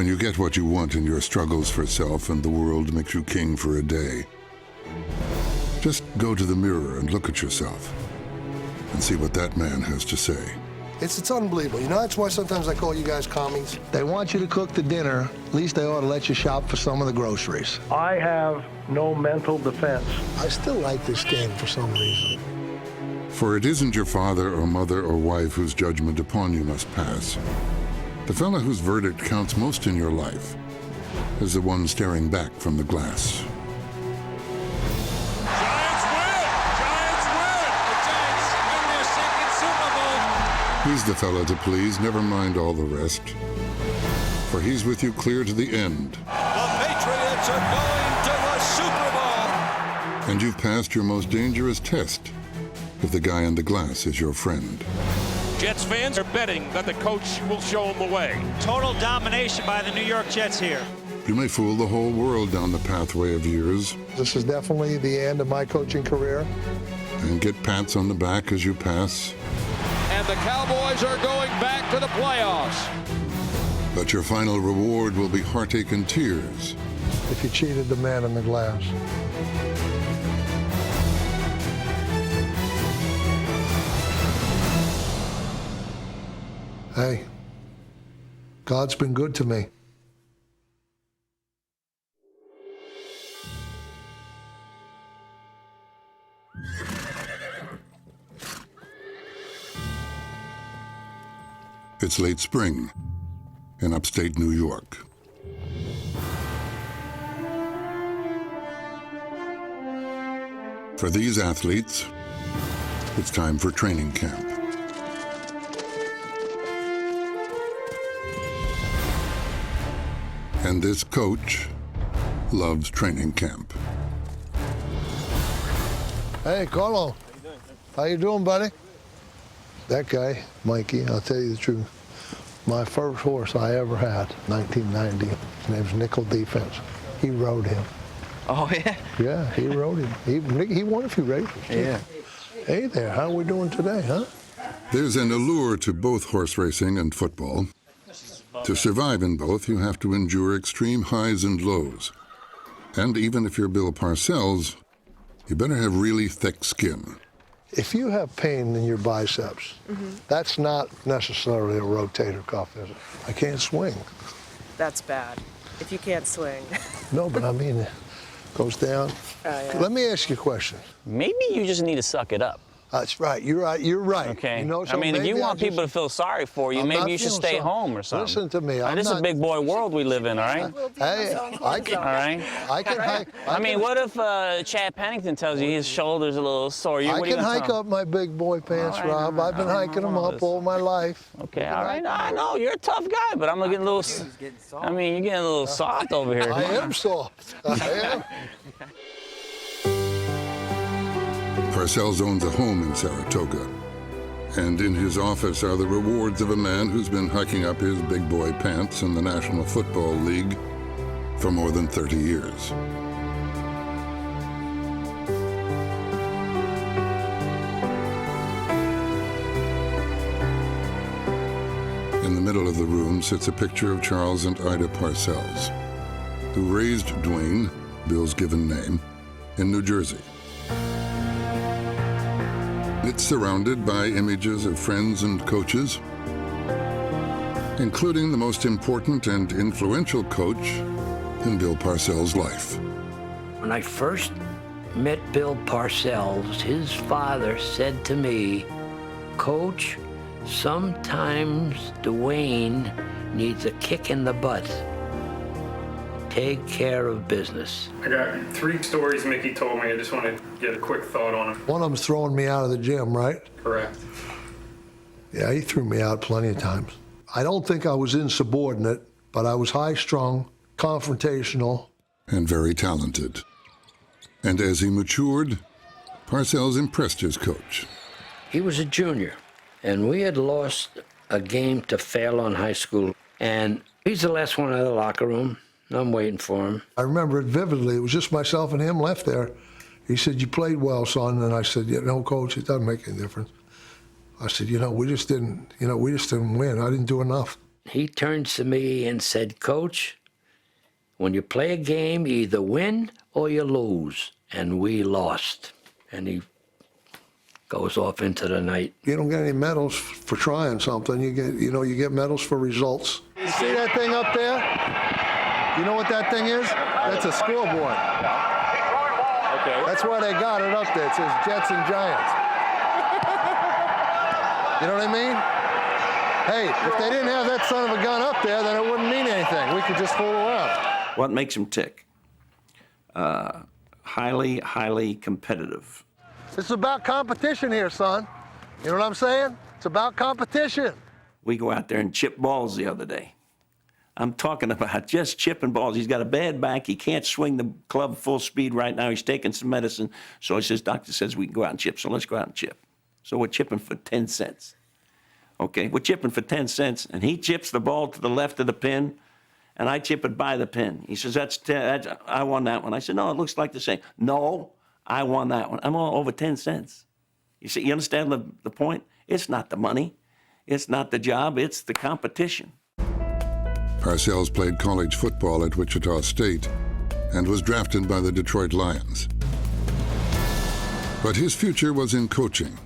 When you get what you want in your struggles for self and the world makes you king for a day, just go to the mirror and look at yourself and see what that man has to say. It's unbelievable. You know, that's why sometimes I call you guys commies. They want you to cook the dinner. At least they ought to let you shop for some of the groceries. I have no mental defense. I still like this game for some reason. For it isn't your father or mother or wife whose judgment upon you must pass. The fellow whose verdict counts most in your life is the one staring back from the glass. Giants win! Giants win! The Giants win their second Super Bowl! He's the fellow to please, never mind all the rest. For he's with you clear to the end. The Patriots are going to the Super Bowl! And you've passed your most dangerous test if the guy in the glass is your friend. Jets fans are betting that the coach will show them the way. Total domination by the New York Jets here. You may fool the whole world down the pathway of years This is definitely the end of my coaching career. and get pats on the back as you pass. And the Cowboys are going back to the playoffs. But your final reward will be heartache and tears. If you cheated the man in the glass. Hey, God's been good to me. It's late spring in upstate New York. For these athletes, it's time for training camp. And this coach loves training camp. Hey, Carlo. How you doing, buddy? That guy, Mikey, I'll tell you the truth. My first horse I ever had, 1990. His name's Nickel Defense. He rode him. Oh, yeah? Yeah, he rode him. He won a few races, too. Yeah. Hey there, how are we doing today, huh? There's an allure to both horse racing and football. To survive in both, you have to endure extreme highs and lows. And even if you're Bill Parcells, you better have really thick skin. If you have pain in your biceps, that's not necessarily a rotator cuff, is it? I can't swing. That's bad. If you can't swing. No, but I mean, it goes down. Yeah. Let me ask you a question. Maybe you just need to suck it up. That's right. You're right. You're right. Okay. You know, so I mean, if you maybe want people to feel sorry for you, I'm not maybe you should feeling stay sorry. home or something. Listen to me. This is a big boy world we live in, all right? Hey, I can. All right? I can hike. I mean, what if Chad Pennington tells you his shoulder's a little sore? I What are you can gonna hike tell up my big boy pants, All right, Rob. I've been hiking them up all my life. Okay, all right. I know you're a tough guy, but I'm getting a little. I mean, you're getting a little soft over here. I am soft. I am. Parcells owns a home in Saratoga. And in his office are the rewards of a man who's been hiking up his big boy pants in the National Football League for more than 30 years. In the middle of the room sits a picture of Charles and Ida Parcells, who raised Dwayne, Bill's given name, in New Jersey. It's surrounded by images of friends and coaches, including the most important and influential coach in Bill Parcells' life. When I first met Bill Parcells, his father said to me, "Coach, sometimes Dwayne needs a kick in the butt. Take care of business." I got 3 stories Mickey told me. I just want to get a quick thought on them. One of them's throwing me out of the gym, right? Correct. Yeah, he threw me out plenty of times. I don't think I was insubordinate, but I was high-strung, confrontational. And very talented. And as he matured, Parcells impressed his coach. He was a junior, and we had lost a game to Fairlawn High School, and he's the last one out of the locker room. I'm waiting for him. I remember it vividly. It was just myself and him left there. He said, "You played well, son." And I said, "Yeah, no, Coach, it doesn't make any difference." I said, we just didn't win. I didn't do enough." he turns to me and said, Coach, when you play a game, you either win or you lose. And we lost. And he goes off into the night. You don't get any medals for trying something. You get medals for results. You see that thing up there? You know what that thing is? That's a scoreboard. Okay. That's why they got it up there. It says Jets and Giants. You know what I mean? Hey, if they didn't have that son of a gun up there, then it wouldn't mean anything. We could just fool around. What makes him tick? Highly competitive. This is about competition here, son. You know what I'm saying? It's about competition. We go out there and chip balls the other day. I'm talking about just chipping balls. He's got a bad back. He can't swing the club full speed right now. He's taking some medicine. So he says, doctor says we can go out and chip, so let's go out and chip. So we're chipping for 10 cents. Okay, we're chipping for 10 cents, and he chips the ball to the left of the pin, and I chip it by the pin. He says, I won that one. I said, no, it looks like the same. No, I won that one. I'm on over 10 cents. You see, you understand the point? It's not the money. It's not the job. It's the competition. Parcells played college football at Wichita State and was drafted by the Detroit Lions. But his future was in coaching.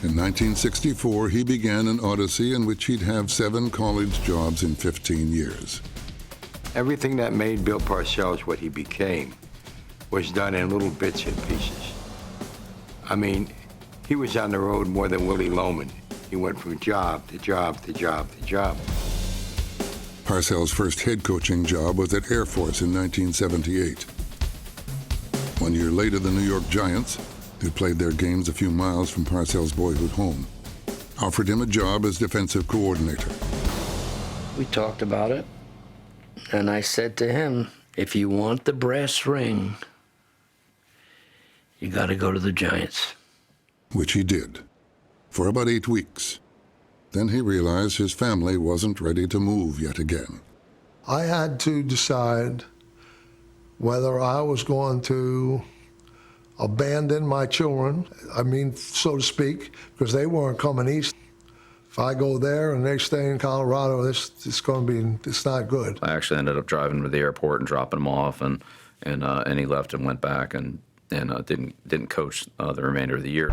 In 1964, he began an odyssey in which he'd have 7 college jobs in 15 years. Everything that made Bill Parcells what he became was done in little bits and pieces. I mean, he was on the road more than Willie Loman. He went from job to job to job to job. Parcells' first head coaching job was at Air Force in 1978. 1 year later, the New York Giants, who played their games a few miles from Parcells' boyhood home, offered him a job as defensive coordinator. We talked about it, and I said to him, if you want the brass ring, you got to go to the Giants. Which he did, for about 8 weeks. Then he realized his family wasn't ready to move yet again. I had to decide whether I was going to abandon my children, I mean, so to speak, because they weren't coming east. If I go there and they stay in Colorado, it's not good. I actually ended up driving to the airport and dropping him off, and he left and went back and didn't coach the remainder of the year.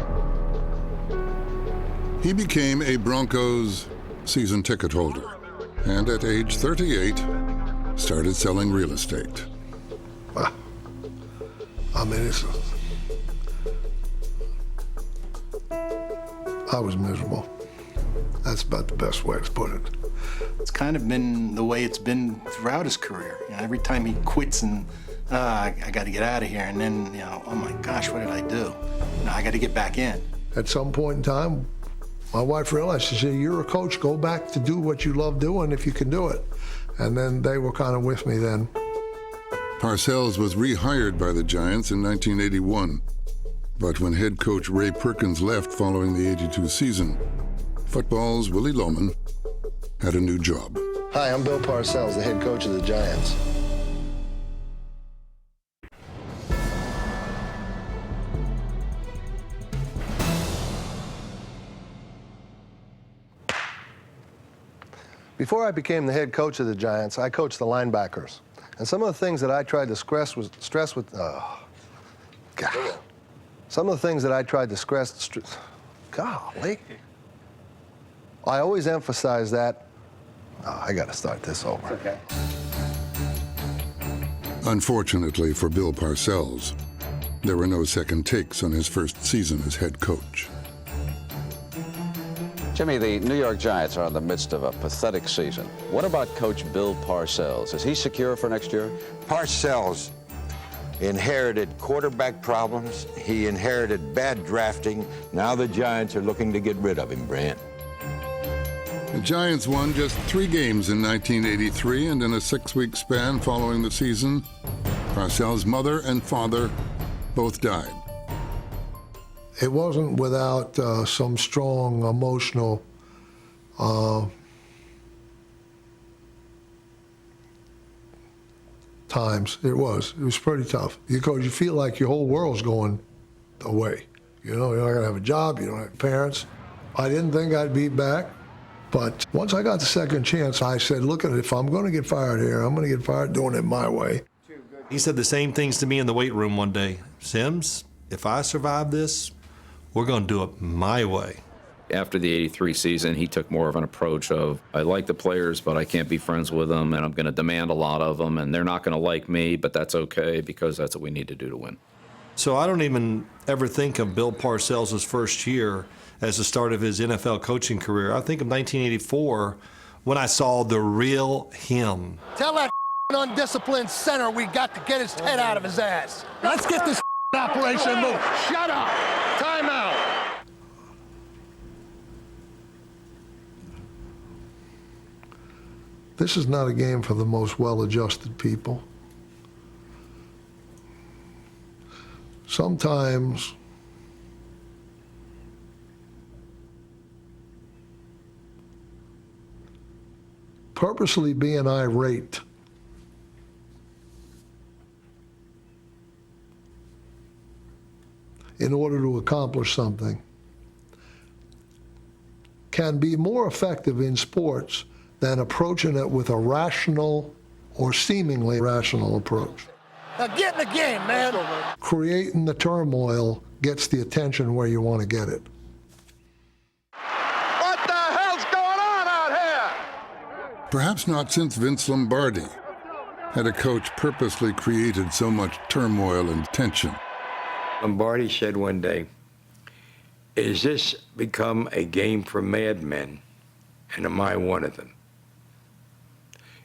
He became a Broncos season ticket holder, and at age 38, started selling real estate. Wow. I mean, I was miserable. That's about the best way to put it. It's kind of been the way it's been throughout his career. You know, every time he quits and I got to get out of here, and then, oh my gosh, what did I do? No, I got to get back in. At some point in time, my wife realized, she said, you're a coach, go back to do what you love doing if you can do it. And then they were kind of with me then. Parcells was rehired by the Giants in 1981. But when head coach Ray Perkins left following the '82 season, football's Willie Loman had a new job. Hi, I'm Bill Parcells, the head coach of the Giants. Before I became the head coach of the Giants, I coached the linebackers. And some of the things that I tried to stress with, some of the things that I tried to stress, golly. I always emphasize that, I got to start this over. It's okay. Unfortunately for Bill Parcells, there were no second takes on his first season as head coach. Jimmy, the New York Giants are in the midst of a pathetic season. What about Coach Bill Parcells? Is he secure for next year? Parcells inherited quarterback problems. He inherited bad drafting. Now the Giants are looking to get rid of him, Brant. The Giants won just 3 games in 1983, and in a 6-week span following the season, Parcells' mother and father both died. It wasn't without some strong emotional times. It was pretty tough because you feel like your whole world's going away. You know, you're not gonna have a job, you don't have parents. I didn't think I'd be back. But once I got the second chance, I said, look at it, if I'm going to get fired here, I'm going to get fired doing it my way. He said the same things to me in the weight room one day. Sims, if I survive this, we're going to do it my way. After the '83 season, he took more of an approach of, I like the players, but I can't be friends with them, and I'm going to demand a lot of them, and they're not going to like me, but that's okay because that's what we need to do to win. So I don't even ever think of Bill Parcells' first year as the start of his NFL coaching career. I think of 1984 when I saw the real him. Tell that undisciplined center we got to get his head out of his ass. Let's get this operation moving. Shut up. Time out. This is not a game for the most well-adjusted people. Sometimes purposely being irate in order to accomplish something can be more effective in sports than approaching it with a rational or seemingly rational approach. Now get in the game, man. Creating the turmoil gets the attention where you want to get it. What the hell's going on out here? Perhaps not since Vince Lombardi had a coach purposely created so much turmoil and tension. Lombardi said one day, "Is this become a game for madmen, and am I one of them?"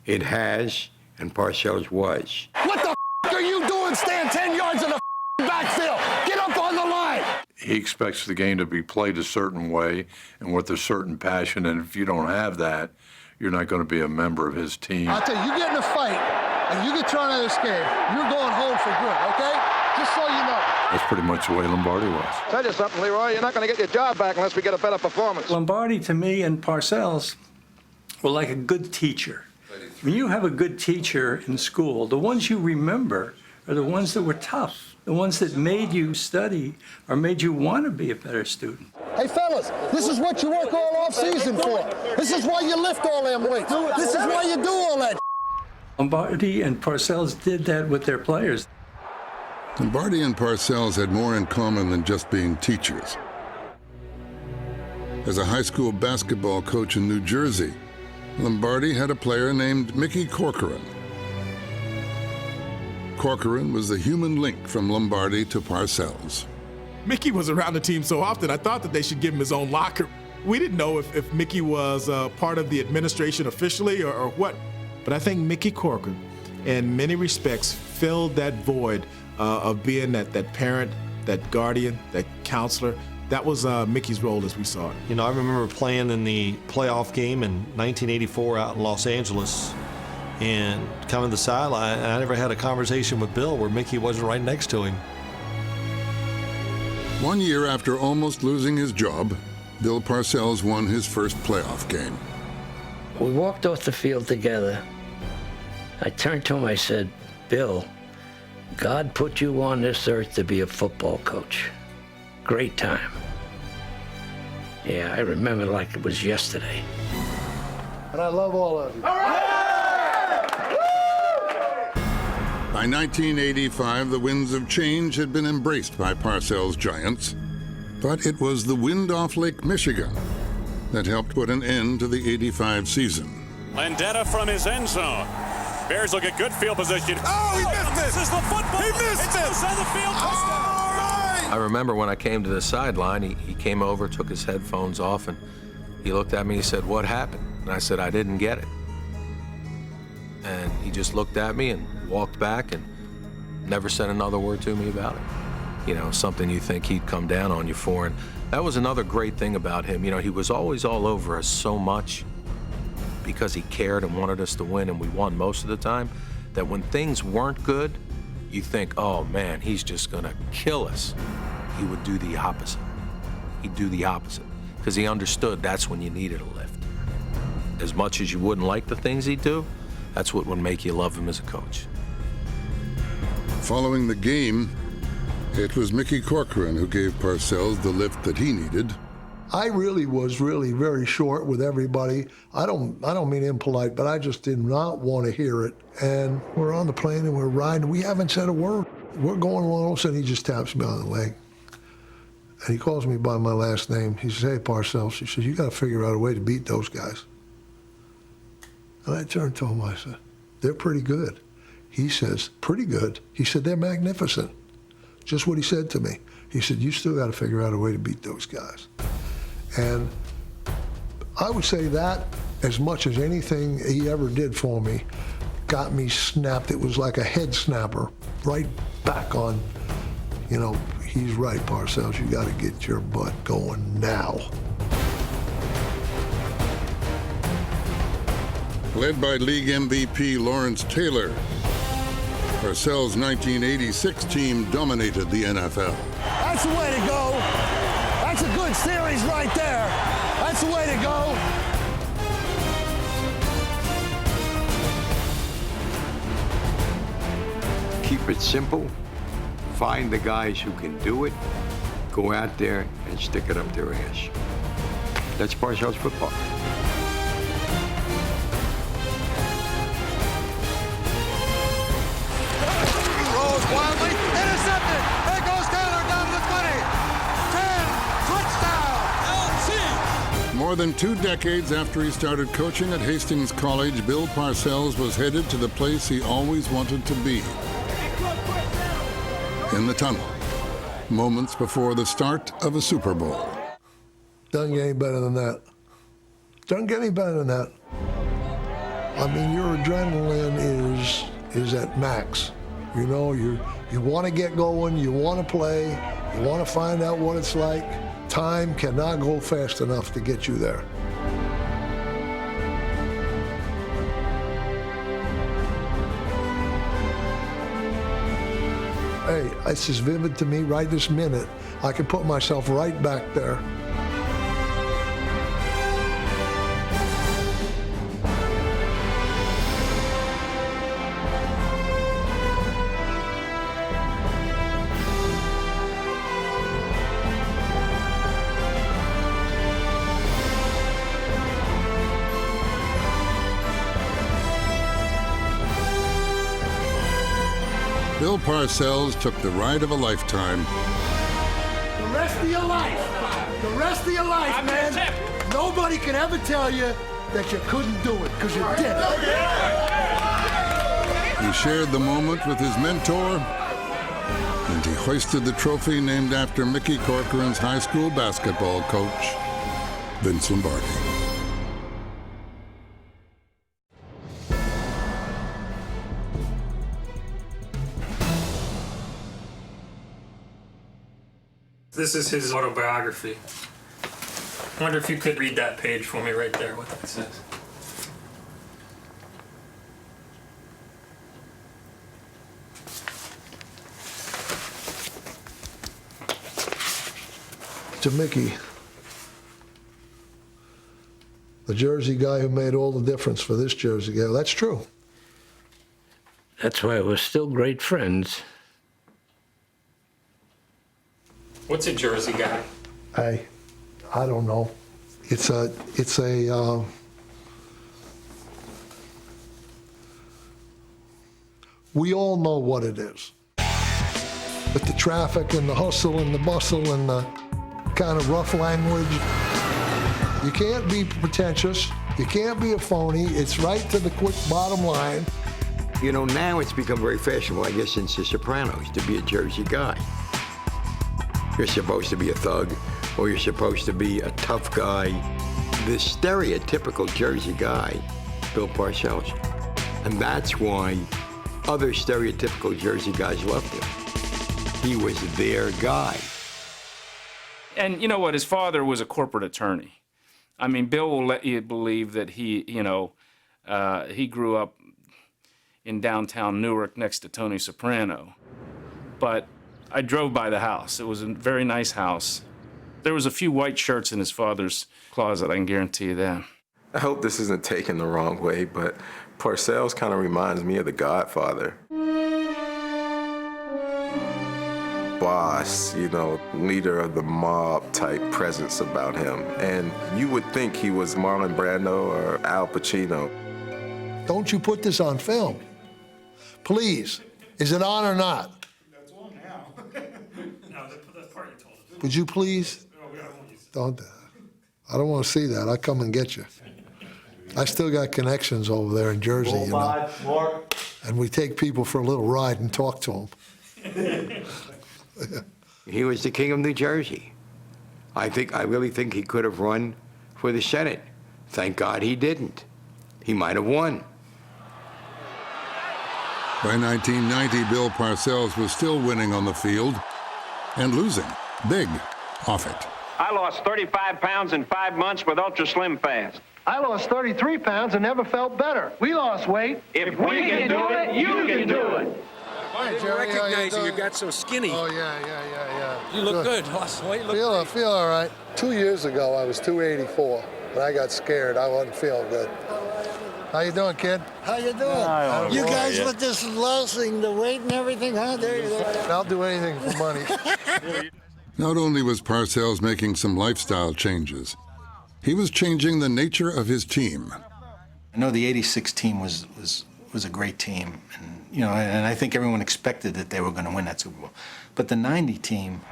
It has, and Parcells was. What the are you doing? Stand 10 yards in the backfield. Get up on the line. He expects the game to be played a certain way and with a certain passion, and if you don't have that, you're not going to be a member of his team. I'll tell you, you get in a fight and you get thrown out of this game, you're going home for good, okay? Just so you know. That's pretty much the way Lombardi was. Tell you something, Leroy, you're not going to get your job back unless we get a better performance. Lombardi, to me, and Parcells were like a good teacher. When you have a good teacher in school, the ones you remember are the ones that were tough, the ones that made you study or made you want to be a better student. Hey, fellas, this is what you work all off season for. This is why you lift all them weights. This is why you do all that. Lombardi and Parcells did that with their players. Lombardi and Parcells had more in common than just being teachers. As a high school basketball coach in New Jersey, Lombardi had a player named Mickey Corcoran. Corcoran was the human link from Lombardi to Parcells. Mickey was around the team so often, I thought that they should give him his own locker. We didn't know if Mickey was part of the administration officially or what, but I think Mickey Corcoran, in many respects, filled that void of being that parent, that guardian, that counselor. That was Mickey's role as we saw it. You know, I remember playing in the playoff game in 1984 out in Los Angeles and coming to the sideline, and I never had a conversation with Bill where Mickey wasn't right next to him. 1 year after almost losing his job, Bill Parcells won his first playoff game. We walked off the field together. I turned to him, I said, "Bill, God put you on this earth to be a football coach. Great time." Yeah, I remember like it was yesterday. And I love all of you. By 1985, the winds of change had been embraced by Parcells' Giants, but it was the wind off Lake Michigan that helped put an end to the '85 season. Landetta from his end zone. Bears will get good field position. Oh, he missed it! This is the football. He missed it's it! loose on the field. Touchdown. I remember when I came to the sideline, he came over, took his headphones off, and he looked at me and he said, "What happened?" And I said, "I didn't get it." And he just looked at me and walked back and never said another word to me about it. You know, something you think he'd come down on you for. And that was another great thing about him. You know, he was always all over us so much because he cared and wanted us to win, and we won most of the time, that when things weren't good, you think, "Oh man, he's just gonna kill us." He would do the opposite. He'd do the opposite because he understood that's when you needed a lift. As much as you wouldn't like the things he'd do, that's what would make you love him as a coach. Following the game, it was Mickey Corcoran who gave Parcells the lift that he needed. I really was very short with everybody. I don't mean impolite, but I just did not want to hear it. And we're on the plane and we're riding. We haven't said a word. We're going along. All of a sudden, he just taps me on the leg. And he calls me by my last name. He says, "Hey, Parcells," he says, "you got to figure out a way to beat those guys." And I turned to him, I said, "They're pretty good." He says, "Pretty good?" He said, "They're magnificent." Just what he said to me. He said, "You still got to figure out a way to beat those guys." And I would say that, as much as anything he ever did for me, got me snapped. It was like a head snapper, right back on, you know, he's right, Parcells, you got to get your butt going now. Led by league MVP Lawrence Taylor, Parcells' 1986 team dominated the NFL. That's the way to go. That's a good series right there. That's the way to go. Keep it simple. Find the guys who can do it. Go out there and stick it up their ass. That's Parcells football. Throws wildly, intercepted. There goes Taylor down to the 20. 10, touchdown, LT. More than 2 decades after he started coaching at Hastings College, Bill Parcells was headed to the place he always wanted to be. In the tunnel, moments before the start of a Super Bowl. Doesn't get any better than that. Doesn't get any better than that. I mean, your adrenaline is at max. You know, you want to get going, you want to play, you want to find out what it's like. Time cannot go fast enough to get you there. Hey, it's as vivid to me right this minute. I can put myself right back there. Bill Parcells took the ride of a lifetime. The rest of your life, man. Nobody can ever tell you that you couldn't do it, because you did. He shared the moment with his mentor, and he hoisted the trophy named after Mickey Corcoran's high school basketball coach, Vince Lombardi. This is his autobiography. I wonder if you could read that page for me right there, what that says. To Mickey, the Jersey guy who made all the difference for this Jersey guy. That's true. That's why we're still great friends. What's a Jersey guy? I don't know. We all know what it is. With the traffic and the hustle and the bustle and the kind of rough language. You can't be pretentious. You can't be a phony. It's right to the quick bottom line. You know, now it's become very fashionable, I guess, since The Sopranos, to be a Jersey guy. You're supposed to be a thug, or you're supposed to be a tough guy. The stereotypical Jersey guy, Bill Parcells. And that's why other stereotypical Jersey guys loved him. He was their guy. And you know what? His father was a corporate attorney. I mean, Bill will let you believe that he grew up in downtown Newark next to Tony Soprano. But I drove by the house. It was a very nice house. There was a few white shirts in his father's closet, I can guarantee you that. I hope this isn't taken the wrong way, but Parcells kind of reminds me of The Godfather. boss, you know, leader of the mob type presence about him. And you would think he was Marlon Brando or Al Pacino. Don't you put this on film. Please. Is it on or not? That's on now. No, that's part you told us. Would you please? Don't. I don't want to see that. I'll come and get you. I still got connections over there in Jersey, you know. And we take people for a little ride and talk to them. He was the king of New Jersey. I really think he could have run for the Senate. Thank God he didn't. He might have won. By 1990, Bill Parcells was still winning on the field and losing big off it. I lost 35 pounds in 5 months with Ultra Slim Fast. I lost 33 pounds and never felt better. We lost weight. If we can do it, you can do it. I didn't recognize you got so skinny. Oh, yeah. You look good. Lost weight. Feel all right. 2 years ago, I was 284. When I got scared, I wasn't feeling good. How you doing, kid? How you doing? You guys with this losing the weight and everything, huh? There you go. I'll do anything for money. Not only was Parcells making some lifestyle changes, he was changing the nature of his team. I know the '86 team was a great team, and I think everyone expected that they were going to win that Super Bowl. But the '90 team,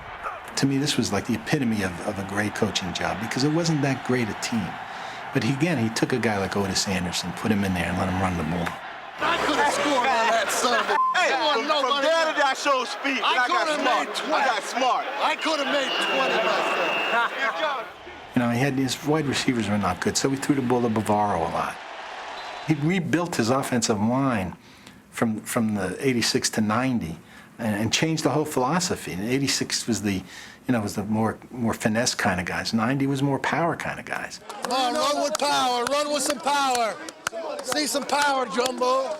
to me, this was like the epitome of a great coaching job because it wasn't that great a team. But he took a guy like Otis Anderson, put him in there, and let him run the ball. I could have scored on that son of a... Hey, from there to that show speed, I got smart. I got smart. I could have made 20 myself. His wide receivers were not good, so we threw the ball to Bavaro a lot. He rebuilt his offensive line from the '86 to '90 and changed the whole philosophy. And '86 was the more finesse kind of guys. '90 was more power kind of guys. Come on, run with power. Run with some power. See some power, Jumbo.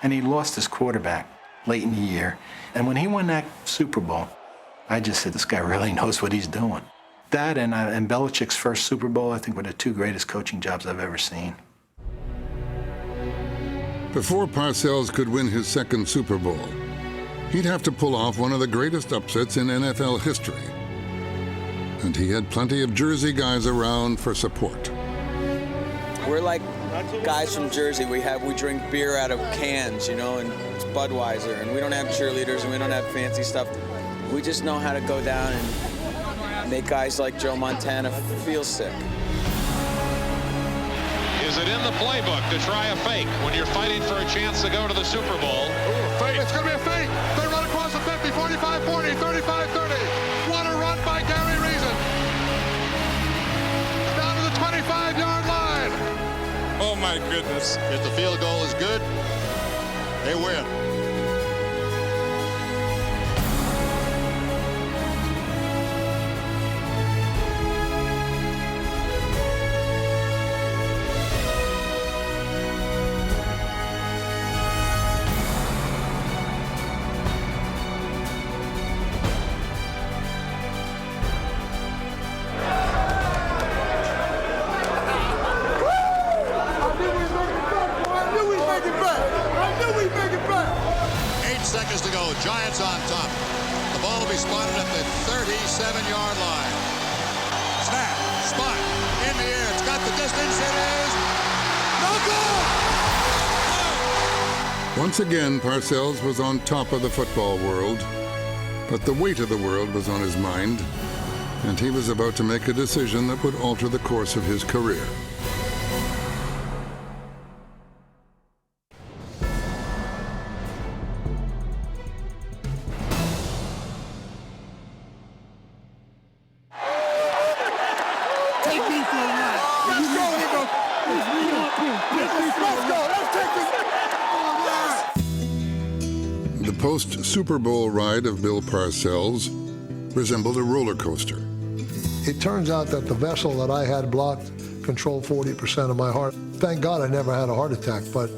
And he lost his quarterback late in the year. And when he won that Super Bowl, I just said, this guy really knows what he's doing. That and Belichick's first Super Bowl, I think, were the two greatest coaching jobs I've ever seen. Before Parcells could win his second Super Bowl, he'd have to pull off one of the greatest upsets in NFL history. And he had plenty of Jersey guys around for support. We're like guys from Jersey. We drink beer out of cans, and it's Budweiser, and we don't have cheerleaders and we don't have fancy stuff. We just know how to go down and make guys like Joe Montana feel sick. Is it in the playbook to try a fake when you're fighting for a chance to go to the Super Bowl? Ooh, fake. It's going to be a fake. They run across the 50, 45, 40, 35, 30. What a run by Gary Reason. Down to the 25-yard line. Oh, my goodness. If the field goal is good, they win. Seconds to go. Giants on top. The ball will be spotted at the 37-yard line. Snap. Spot. In the air. It's got the distance. It is. No goal! Once again, Parcells was on top of the football world, but the weight of the world was on his mind, and he was about to make a decision that would alter the course of his career. The post-Super Bowl ride of Bill Parcells resembled a roller coaster. It turns out that the vessel that I had blocked controlled 40% of my heart. Thank God I never had a heart attack, but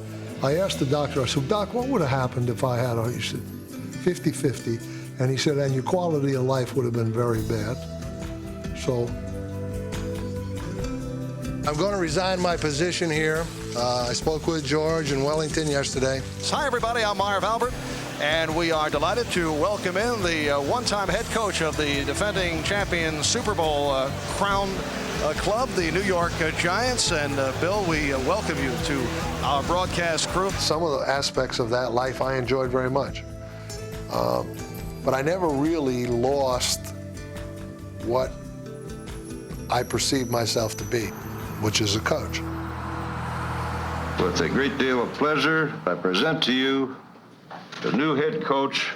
I asked the doctor, I said, Doc, what would have happened if I had a, he said, 50-50. And he said, and your quality of life would have been very bad. So I'm going to resign my position here. I spoke with George in Wellington yesterday. Hi, everybody. I'm Marv Albert. And we are delighted to welcome in the one-time head coach of the defending champion Super Bowl crown club, the New York Giants. And Bill, we welcome you to our broadcast crew. Some of the aspects of that life I enjoyed very much. But I never really lost what I perceived myself to be, which is a coach. With a great deal of pleasure, I present to you the new head coach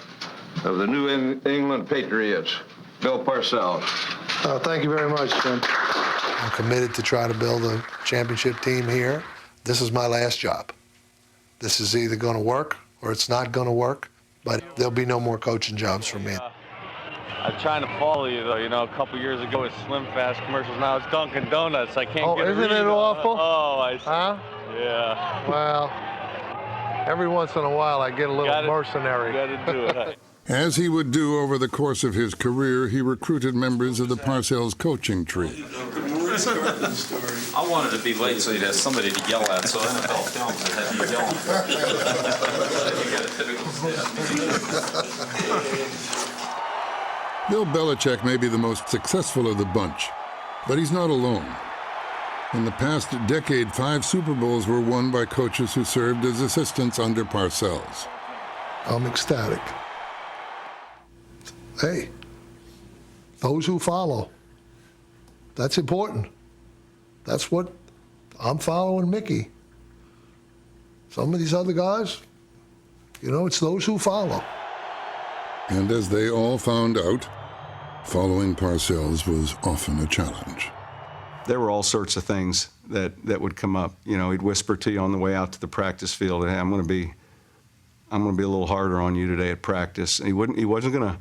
of the New England Patriots, Bill Parcells. Thank you very much, Jim. I'm committed to try to build a championship team here. This is my last job. This is either going to work or it's not going to work, but there'll be no more coaching jobs for me. I'm trying to follow you, though. You know, a couple years ago it's Slim Fast commercials. Now it's Dunkin' Donuts. I can't get a read. Isn't it awful? Oh, I see. Huh? Yeah. Well, every once in a while I get a little mercenary. You got to do it. As he would do over the course of his career, he recruited members of the Parcells coaching tree. I wanted to be late so you'd have somebody to yell at, so NFL Films would have you yelling. You got a typical staff. Bill Belichick may be the most successful of the bunch, but he's not alone. In the past decade, 5 Super Bowls were won by coaches who served as assistants under Parcells. I'm ecstatic. Hey, those who follow, that's important. That's what I'm following Mickey. Some of these other guys, you know, it's those who follow. And as they all found out, following Parcells was often a challenge. There were all sorts of things that would come up. You know, he'd whisper to you on the way out to the practice field, "Hey, I'm going to be a little harder on you today at practice." And he wasn't going to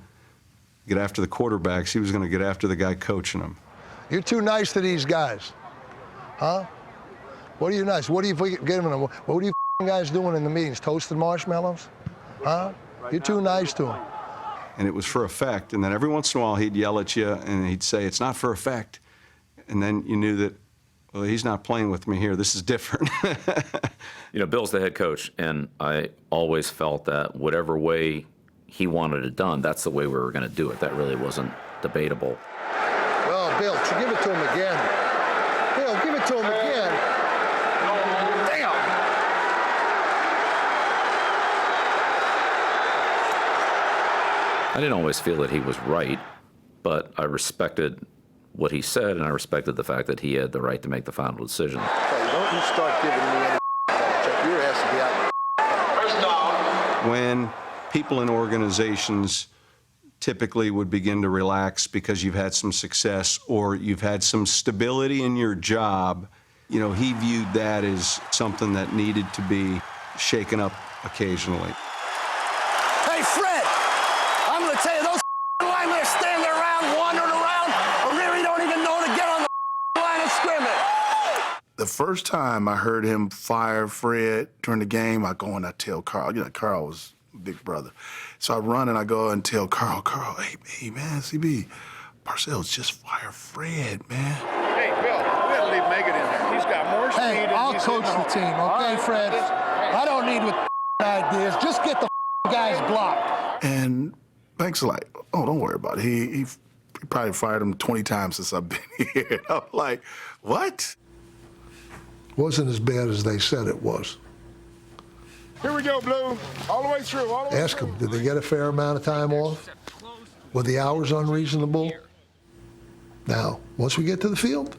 get after the quarterbacks. He was going to get after the guy coaching them. You're too nice to these guys, huh? What are you nice? What are you giving them? What are you guys doing in the meetings? Toasting marshmallows, huh? You're too nice to them. And it was for effect. And then every once in a while he'd yell at you and he'd say, "It's not for effect." And then you knew that, well, he's not playing with me here. This is different. You know, Bill's the head coach, and I always felt that whatever way he wanted it done, that's the way we were going to do it. That really wasn't debatable. Well, Bill, give it to him again. Bill, give it to him again. Damn! I didn't always feel that he was right, but I respected what he said, and I respected the fact that he had the right to make the final decision. Don't you start giving me any check. Your ass will be out. First down. When people in organizations typically would begin to relax because you've had some success or you've had some stability in your job, you know, he viewed that as something that needed to be shaken up occasionally. Hey, Fred, I'm going to tell you, those linemen are standing around, wandering around, or really don't even know to get on the line of scrimmage. The first time I heard him fire Fred during the game, I go and I tell Carl. You know, Carl was big brother. So I run and I go and tell Carl, hey man, CB, Parcells just fire Fred, man. Hey, Bill, we had to leave Megan in there. He's got more speed. Hey, I'll coach the team, okay, Fred? I don't need with ideas. Just get the guys blocked. And Banks like, oh, don't worry about it. He probably fired him 20 times since I've been here. I'm like, what? Wasn't as bad as they said it was. Here we go, Blue. All the way through. Ask them, did they get a fair amount of time off? Were the hours unreasonable? Now, once we get to the field,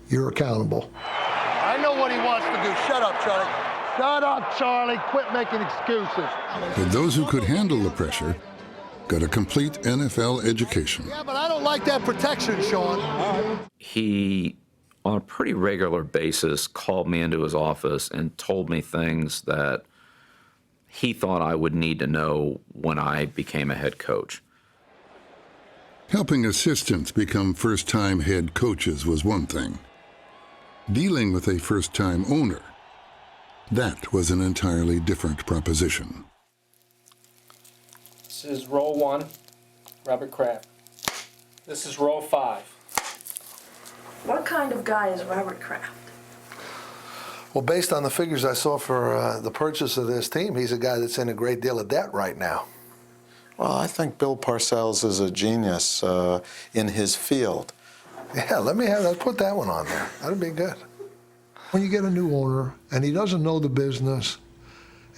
you're accountable. I know what he wants to do. Shut up, Charlie. Shut up, Charlie. Quit making excuses. But those who could handle the pressure got a complete NFL education. Yeah, but I don't like that protection, Sean. He, on a pretty regular basis, called me into his office and told me things that he thought I would need to know when I became a head coach. Helping assistants become first-time head coaches was one thing. Dealing with a first-time owner, that was an entirely different proposition. This is roll 1, Robert Kraft. This is roll 5. What kind of guy is Robert Kraft? Well, based on the figures I saw for the purchase of this team, he's a guy that's in a great deal of debt right now. Well, I think Bill Parcells is a genius in his field. Yeah, let's put that one on there. That'd be good. When you get a new owner and he doesn't know the business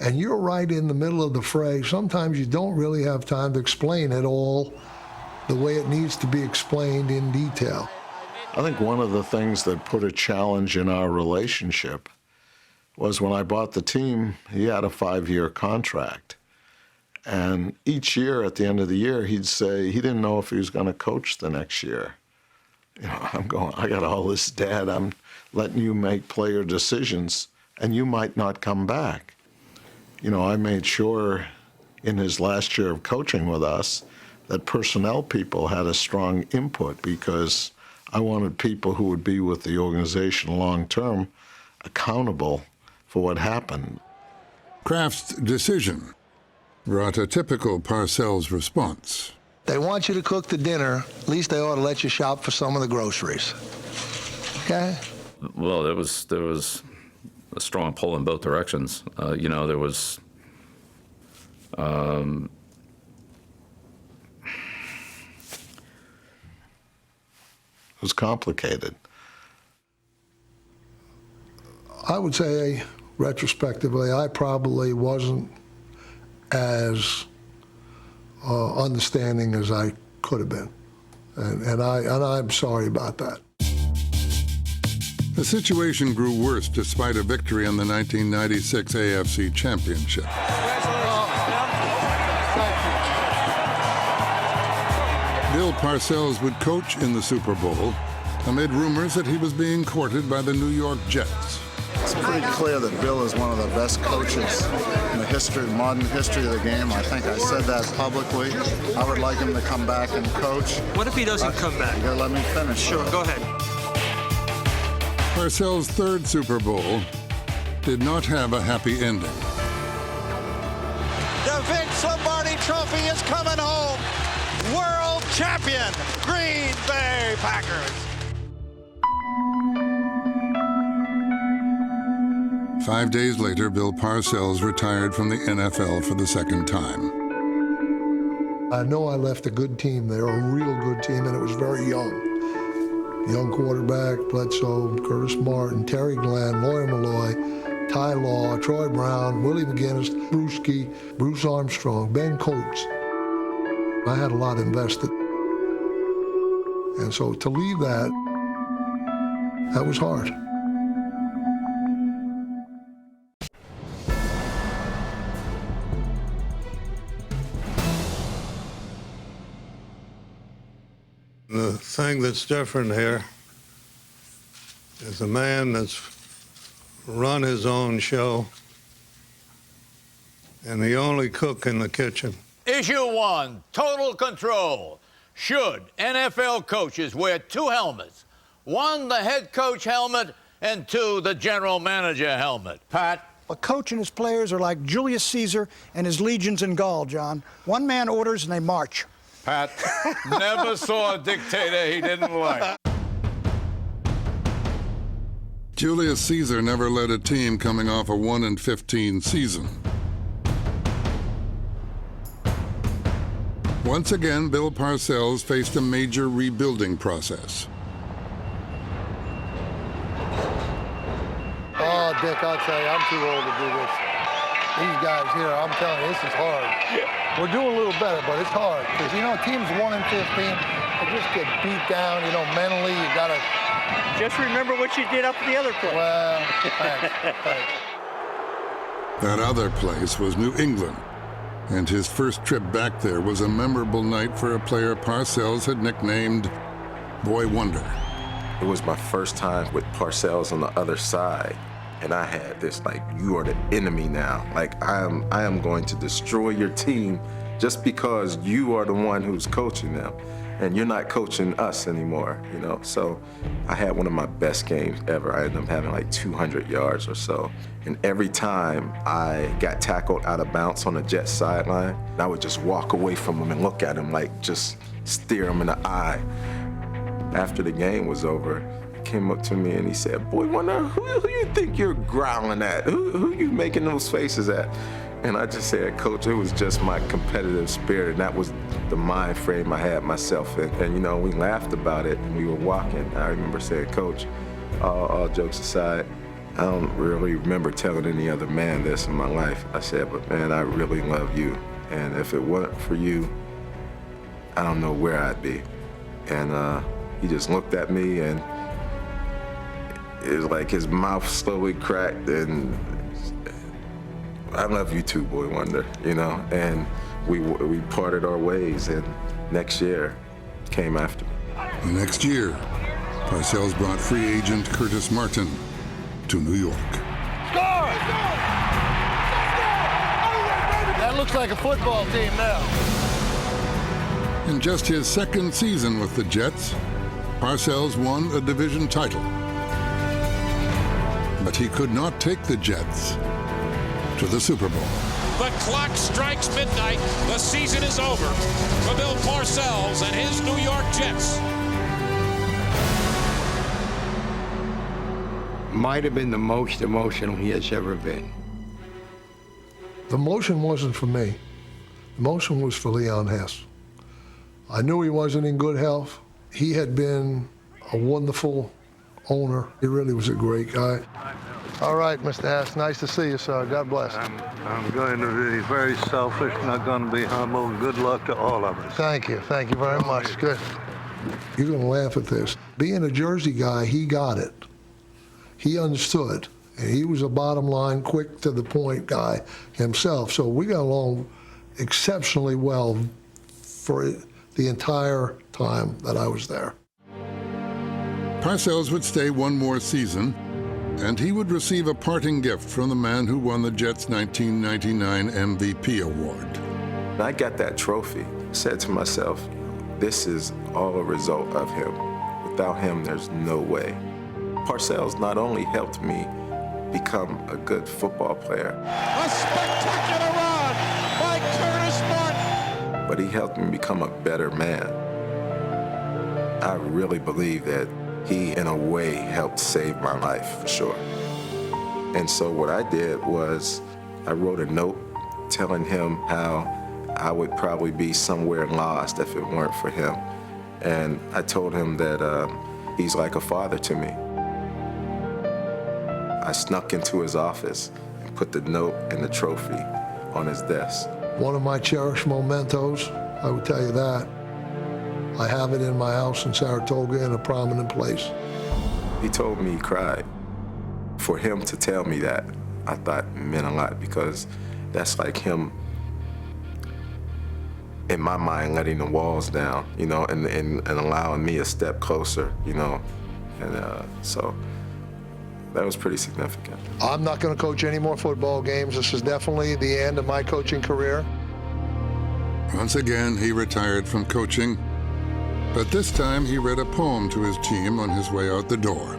and you're right in the middle of the fray, sometimes you don't really have time to explain it all the way it needs to be explained in detail. I think one of the things that put a challenge in our relationship was when I bought the team, he had a 5-year contract. And each year, at the end of the year, he'd say he didn't know if he was going to coach the next year. You know, I'm going, I got all this debt. I'm letting you make player decisions, and you might not come back. You know, I made sure in his last year of coaching with us that personnel people had a strong input because I wanted people who would be with the organization long-term accountable for what happened. Kraft's decision brought a typical Parcells response. They want you to cook the dinner. At least they ought to let you shop for some of the groceries. Okay? Well, there was a strong pull in both directions. You know, there was It was complicated. I would say, retrospectively, I probably wasn't as understanding as I could have been. And I'm sorry about that. The situation grew worse despite a victory in the 1996 AFC Championship. Bill Parcells would coach in the Super Bowl amid rumors that he was being courted by the New York Jets. It's pretty clear that Bill is one of the best coaches in the modern history of the game. I think I said that publicly. I would like him to come back and coach. What if he doesn't come back? You gotta let me finish. Sure, go ahead. Parcells' third Super Bowl did not have a happy ending. The Vince Lombardi Trophy is coming home. World champion, Green Bay Packers. 5 days later, Bill Parcells retired from the NFL for the second time. I know I left a good team there, a real good team, and it was very young. Young quarterback, Bledsoe, Curtis Martin, Terry Glenn, Lawyer Malloy, Ty Law, Troy Brown, Willie McGinnis, Brewski, Bruce Armstrong, Ben Coates. I had a lot invested. And so to leave that was hard. The thing that's different here is a man that's run his own show and the only cook in the kitchen. Issue 1, total control. Should NFL coaches wear 2 helmets? 1, the head coach helmet, and 2, the general manager helmet. Pat? A coach and his players are like Julius Caesar and his legions in Gaul, John. One man orders and they march. Pat never saw a dictator he didn't like. Julius Caesar never led a team coming off a 1-15 season. Once again, Bill Parcells faced a major rebuilding process. Oh, Dick, I'll tell you, I'm too old to do this. These guys here, I'm telling you, this is hard. We're doing a little better, but it's hard. Because, you know, teams 1-15, they just get beat down, you know, mentally. You got to... Just remember what you did up at the other place. Well, thanks. That other place was New England, and his first trip back there was a memorable night for a player Parcells had nicknamed Boy Wonder. It was my first time with Parcells on the other side, and I had this, like, you are the enemy now. Like, I am going to destroy your team just because you are the one who's coaching them, and you're not coaching us anymore, you know? So I had one of my best games ever. I ended up having like 200 yards or so. And every time I got tackled out of bounds on the Jets sideline, I would just walk away from him and look at him, like just stare him in the eye. After the game was over, came up to me and he said, "Boy Wonder, who you think you're growling at? Who you making those faces at?" And I just said, "Coach, it was just my competitive spirit, and that was the mind frame I had myself in." And, you know, we laughed about it, and we were walking. I remember saying, "Coach, all jokes aside, I don't really remember telling any other man this in my life." I said, "But, man, I really love you. And if it weren't for you, I don't know where I'd be." And he just looked at me, and it was like his mouth slowly cracked, and "I love you too, Boy Wonder," you know? And we parted our ways, and next year came after me. The next year, Parcells brought free agent Curtis Martin to New York. Score! That looks like a football team now. In just his second season with the Jets, Parcells won a division title. But he could not take the Jets to the Super Bowl. The clock strikes midnight. The season is over for Bill Parcells and his New York Jets. Might have been the most emotional he has ever been. The emotion wasn't for me. The emotion was for Leon Hess. I knew he wasn't in good health. He had been a wonderful owner. He really was a great guy. All right, Mr. Hess, nice to see you, sir. God bless. I'm going to be very selfish, not going to be humble. Good luck to all of us. Thank you very much. Good. You're going to laugh at this. Being a Jersey guy, he got it. He understood, and he was a bottom line, quick to the point guy himself. So we got along exceptionally well for the entire time that I was there. Parcells would stay one more season, and he would receive a parting gift from the man who won the Jets' 1999 MVP award. I got that trophy, said to myself, this is all a result of him. Without him, there's no way. Parcells not only helped me become a good football player, A spectacular run by Curtis Martin. but he helped me become a better man. I really believe that he, in a way, helped save my life, for sure. And so what I did was I wrote a note telling him how I would probably be somewhere lost if it weren't for him. And I told him that he's like a father to me. I snuck into his office and put the note and the trophy on his desk. One of my cherished mementos, I would tell you that. I have it in my house in Saratoga in a prominent place. He told me he cried. For him to tell me that, I thought meant a lot, because that's like him, in my mind, letting the walls down, you know, and allowing me a step closer, you know. And so that was pretty significant. I'm not going to coach any more football games. This is definitely the end of my coaching career. Once again, he retired from coaching, but this time he read a poem to his team on his way out the door.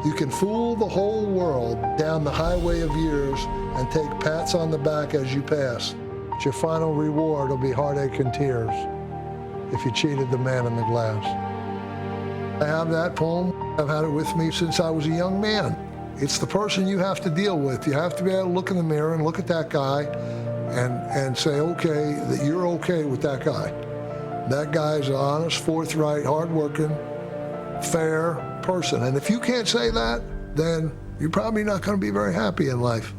You can fool the whole world down the highway of years and take pats on the back as you pass. But your final reward will be heartache and tears if you cheated the man in the glass. I have that poem. I've had it with me since I was a young man. It's the person you have to deal with. You have to be able to look in the mirror and look at that guy and say, okay, that you're okay with that guy. That guy is an honest, forthright, hardworking, fair person. And if you can't say that, then you're probably not going to be very happy in life.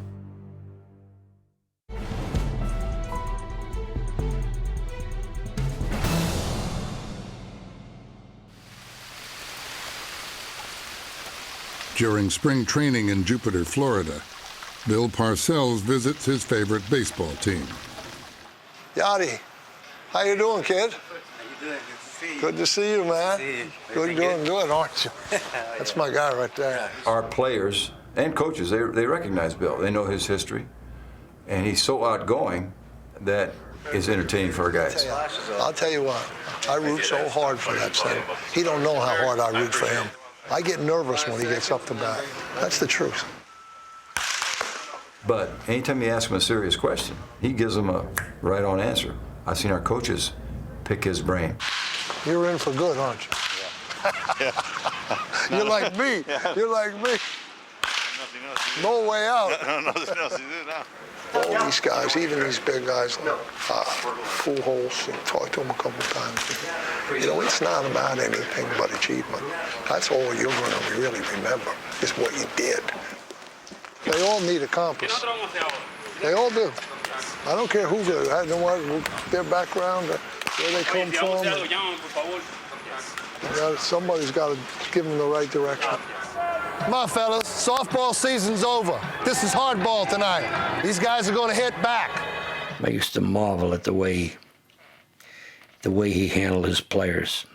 During spring training in Jupiter, Florida, Bill Parcells visits his favorite baseball team. Yachty, how you doing, kid? How you doing? Good to see you. Good to see you, man. Good to see you. Good, doing good, aren't you? That's my guy right there. Our players and coaches, they recognize Bill. They know his history. And he's so outgoing that it's entertaining for our guys. I'll tell you what, I root so hard for that son. He don't know how hard I root for him. I get nervous when he gets up to bat. That's the truth. But anytime you ask him a serious question, he gives them a right-on answer. I've seen our coaches pick his brain. You're in for good, aren't you? Yeah. You're like me. You're like me. No way out. Nothing else to do now. All these guys, even these big guys like Pujols, and talked to him a couple times. You know, it's not about anything but achievement. That's all you're going to really remember is what you did. They all need a compass. They all do. I don't care who they are, their background, where they come from. Somebody's got to give them the right direction. Come on, fellas. Softball season's over. This is hardball tonight. These guys are going to hit back. I used to marvel at the way he handled his players.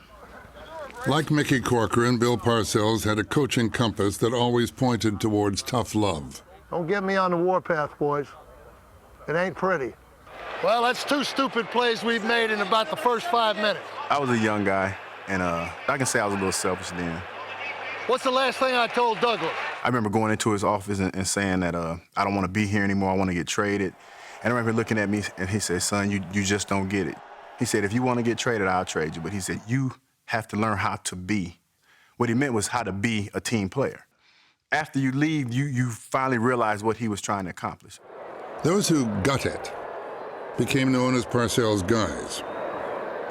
Like Mickey Corcoran, Bill Parcells had a coaching compass that always pointed towards tough love. Don't get me on the warpath, boys. It ain't pretty. Well, that's 2 stupid plays we've made in about the first 5 minutes. I was a young guy, and I can say I was a little selfish then. What's the last thing I told Douglas? I remember going into his office and saying that I don't want to be here anymore, I want to get traded. And I remember looking at me, and he said, son, you just don't get it. He said, if you want to get traded, I'll trade you. But he said, you have to learn how to be. What he meant was how to be a team player. After you leave, you finally realize what he was trying to accomplish. Those who got it became known as Parcells guys.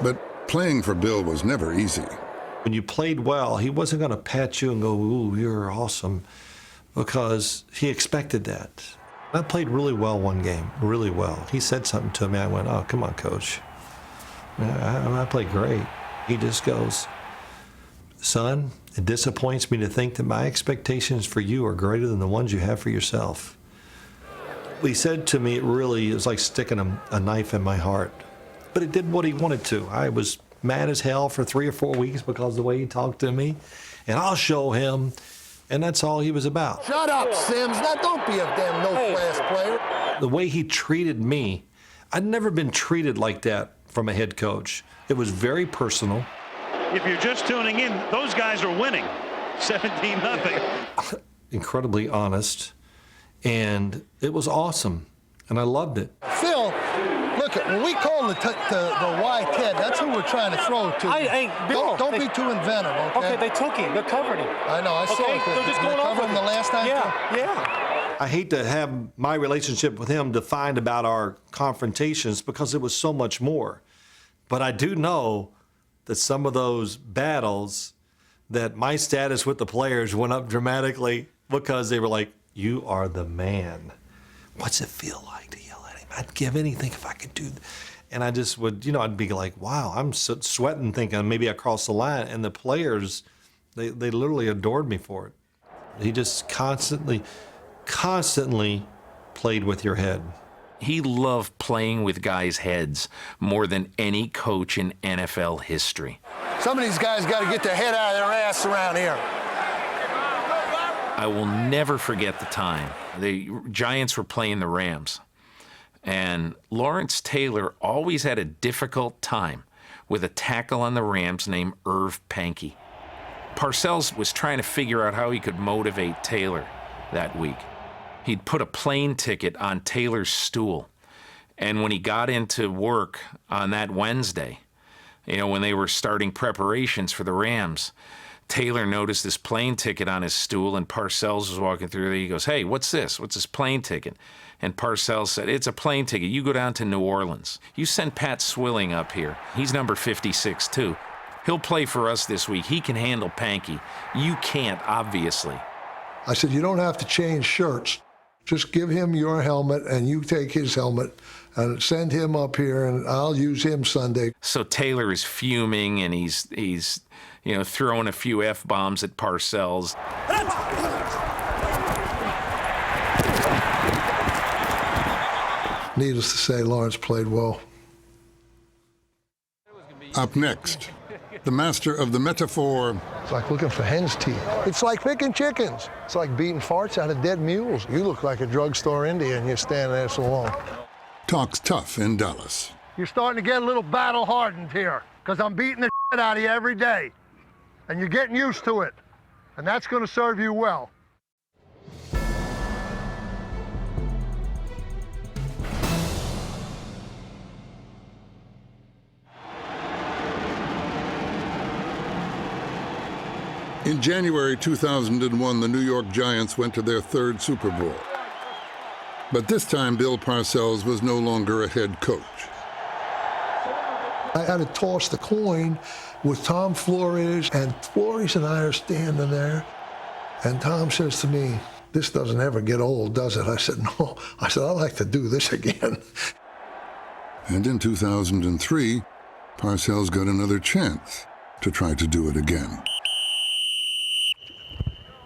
But playing for Bill was never easy. When you played well, he wasn't going to pat you and go, ooh, you're awesome, because he expected that. I played really well one game, really well. He said something to me. I went, oh, come on, coach. I played great. He just goes, son, it disappoints me to think that my expectations for you are greater than the ones you have for yourself. He said to me, it was like sticking a knife in my heart. But it did what he wanted to. I was mad as hell for 3 or 4 weeks because of the way he talked to me, and I'll show him, and that's all he was about. Shut up, Sims. Now don't be a damn no-class player. The way he treated me, I'd never been treated like that from a head coach. It was very personal. If you're just tuning in, those guys are winning, 17-0. Incredibly honest, and it was awesome, and I loved it. Phil, look, when we call the Y kid, that's who we're trying to throw to. Don't be too inventive, okay? Okay, they took him. They're covering him. I know, I saw it. They're just going cover over him the last time? Yeah. I hate to have my relationship with him defined about our confrontations because it was so much more. But I do know that some of those battles, that my status with the players went up dramatically because they were like, you are the man. What's it feel like to yell at him? I'd give anything if I could do that. And I just would, I'd be like, wow, I'm sweating thinking maybe I crossed the line. And the players, they literally adored me for it. He just constantly played with your head. He loved playing with guys' heads more than any coach in NFL history. Some of these guys got to get their head out of their ass around here. I will never forget the time. The Giants were playing the Rams, and Lawrence Taylor always had a difficult time with a tackle on the Rams named Irv Pankey. Parcells was trying to figure out how he could motivate Taylor that week. He'd put a plane ticket on Taylor's stool, and when he got into work on that Wednesday, when they were starting preparations for the Rams, Taylor noticed this plane ticket on his stool, and Parcells was walking through there. He goes, hey, what's this? What's this plane ticket? And Parcells said, it's a plane ticket. You go down to New Orleans. You send Pat Swilling up here. He's number 56, too. He'll play for us this week. He can handle Pankey. You can't, obviously. I said, you don't have to change shirts. Just give him your helmet, and you take his helmet, and send him up here, and I'll use him Sunday. So Taylor is fuming, and he's throwing a few F-bombs at Parcells. Needless to say, Lawrence played well. Up next, the master of the metaphor. It's like looking for hen's teeth. It's like picking chickens. It's like beating farts out of dead mules. You look like a drugstore Indian. You're standing there so long. Talks tough in Dallas. You're starting to get a little battle-hardened here, because I'm beating the shit out of you every day. And you're getting used to it. And that's going to serve you well. In January 2001, the New York Giants went to their third Super Bowl. But this time, Bill Parcells was no longer a head coach. I had to toss the coin with Tom Flores, and Flores and I are standing there, and Tom says to me, "This doesn't ever get old, does it?" I said, "No." I said, "I'd like to do this again." And in 2003, Parcells got another chance to try to do it again.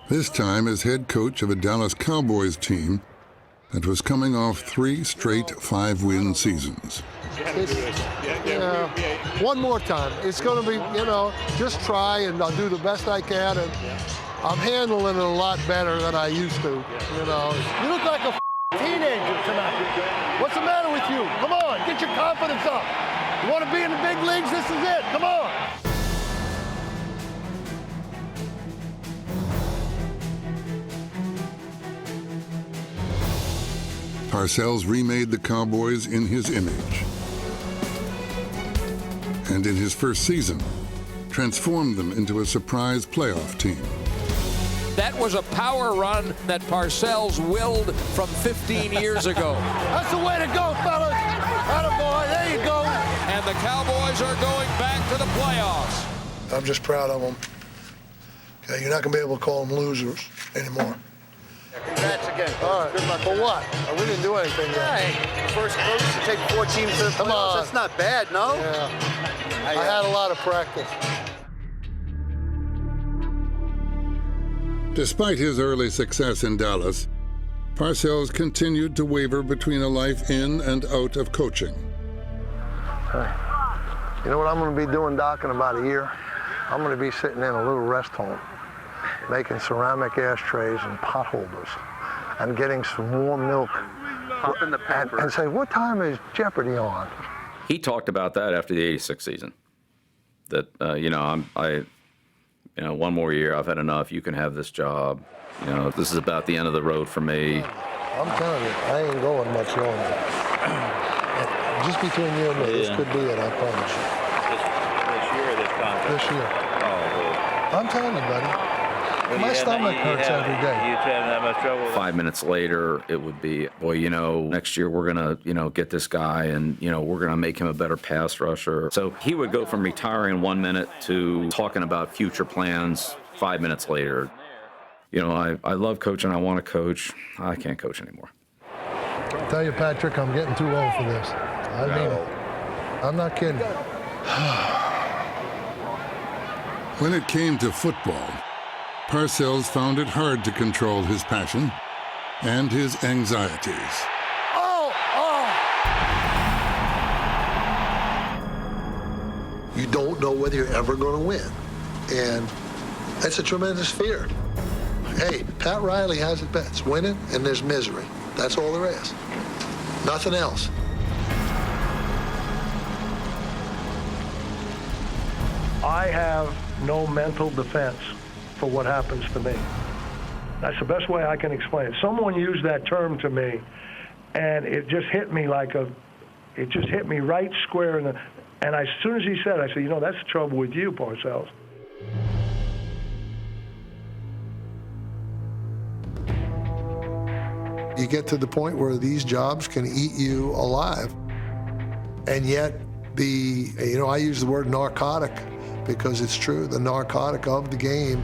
This time as head coach of a Dallas Cowboys team that was coming off 3 straight 5-win seasons. One more time. It's going to be, just try, and I'll do the best I can. And I'm handling it a lot better than I used to, You look like a teenager tonight. What's the matter with you? Come on, get your confidence up. You want to be in the big leagues? This is it. Come on. Parcells remade the Cowboys in his image. And in his first season, transformed them into a surprise playoff team. That was a power run that Parcells willed from 15 years ago. That's the way to go, fellas. Attaboy, there you go. And the Cowboys are going back to the playoffs. I'm just proud of them. Okay, you're not going to be able to call them losers anymore. Congrats again. All right. Good luck. For what? We didn't do anything yet. Hey, first coach to take 4 teams to the Come playoffs. on. That's not bad, no? Yeah. I had a lot of practice. Despite his early success in Dallas, Parcells continued to waver between a life in and out of coaching. Hey, you know what I'm going to be doing, Doc, in about a year? I'm going to be sitting in a little rest home, making ceramic ashtrays and pot holders, and getting some warm milk. Popping the pepper. And say, what time is Jeopardy on? He talked about that after the '86 season. That one more year, I've had enough. You can have this job. This is about the end of the road for me. I'm telling you, I ain't going much longer. Just between you and me, this could be it, I promise you. This year or this contract? This year. Oh, I'm telling you, buddy. My stomach hurts every day. You having that much trouble? 5 minutes later, it would be, boy, next year we're going to, get this guy and, we're going to make him a better pass rusher. So he would go from retiring 1 minute to talking about future plans 5 minutes later. I love coaching. I want to coach. I can't coach anymore. I tell you, Patrick, I'm getting too old for this. I mean it. I'm not kidding. When it came to football, Parcells found it hard to control his passion and his anxieties. You don't know whether you're ever going to win. And that's a tremendous fear. Hey, Pat Riley has it best. Winning, and there's misery. That's all there is. Nothing else. I have no mental defense for what happens to me. That's the best way I can explain it. Someone used that term to me, and it just hit me it just hit me right square in the, and as soon as he said it, I said, that's the trouble with you, Parcells. You get to the point where these jobs can eat you alive, and yet I use the word narcotic because it's true, the narcotic of the game.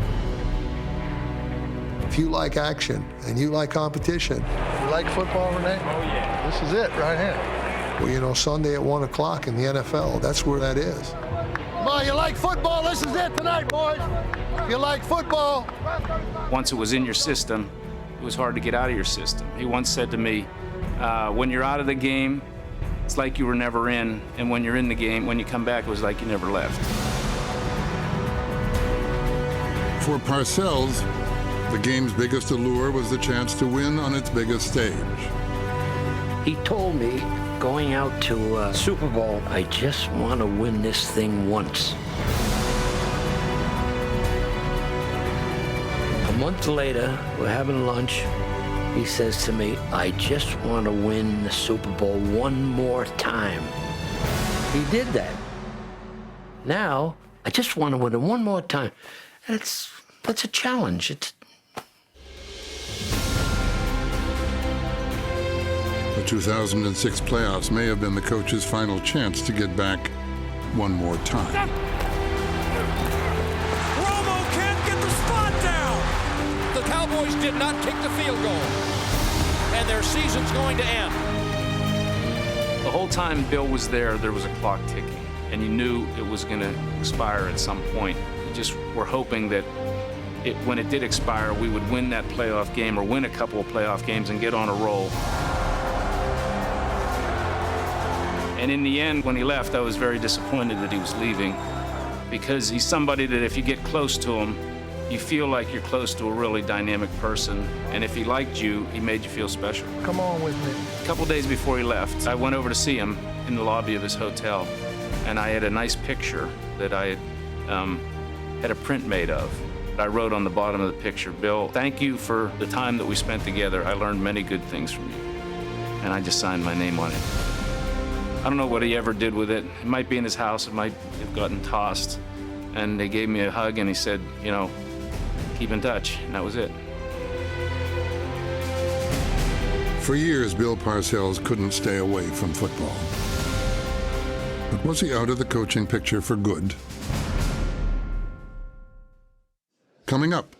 If you like action and you like competition. You like football, Renee? Oh, yeah. This is it right here. Well, Sunday at 1 o'clock in the NFL, that's where that is. Come on, you like football? This is it tonight, boys. You like football? Once it was in your system, it was hard to get out of your system. He once said to me, when you're out of the game, it's like you were never in, and when you're in the game, when you come back, it was like you never left. For Parcells, the game's biggest allure was the chance to win on its biggest stage. He told me, going out to a Super Bowl, I just want to win this thing once. A month later, we're having lunch. He says to me, I just want to win the Super Bowl one more time. He did that. Now, I just want to win it one more time. That's That's a challenge. It's The 2006 playoffs may have been the coach's final chance to get back one more time. Romo can't get the spot down. The Cowboys did not kick the field goal, and their season's going to end. The whole time Bill was there was a clock ticking, and you knew it was going to expire at some point. You just were hoping that when it did expire, we would win that playoff game or win a couple of playoff games and get on a roll. And in the end, when he left, I was very disappointed that he was leaving, because he's somebody that if you get close to him, you feel like you're close to a really dynamic person. And if he liked you, he made you feel special. Come on with me. A couple days before he left, I went over to see him in the lobby of his hotel, and I had a nice picture that I had a print made of. I wrote on the bottom of the picture, "Bill, thank you for the time that we spent together. I learned many good things from you." And I just signed my name on it. I don't know what he ever did with it. It might be in his house, it might have gotten tossed. And they gave me a hug and he said, you know, keep in touch, and that was it. For years, Bill Parcells couldn't stay away from football. But was he out of the coaching picture for good? Coming up,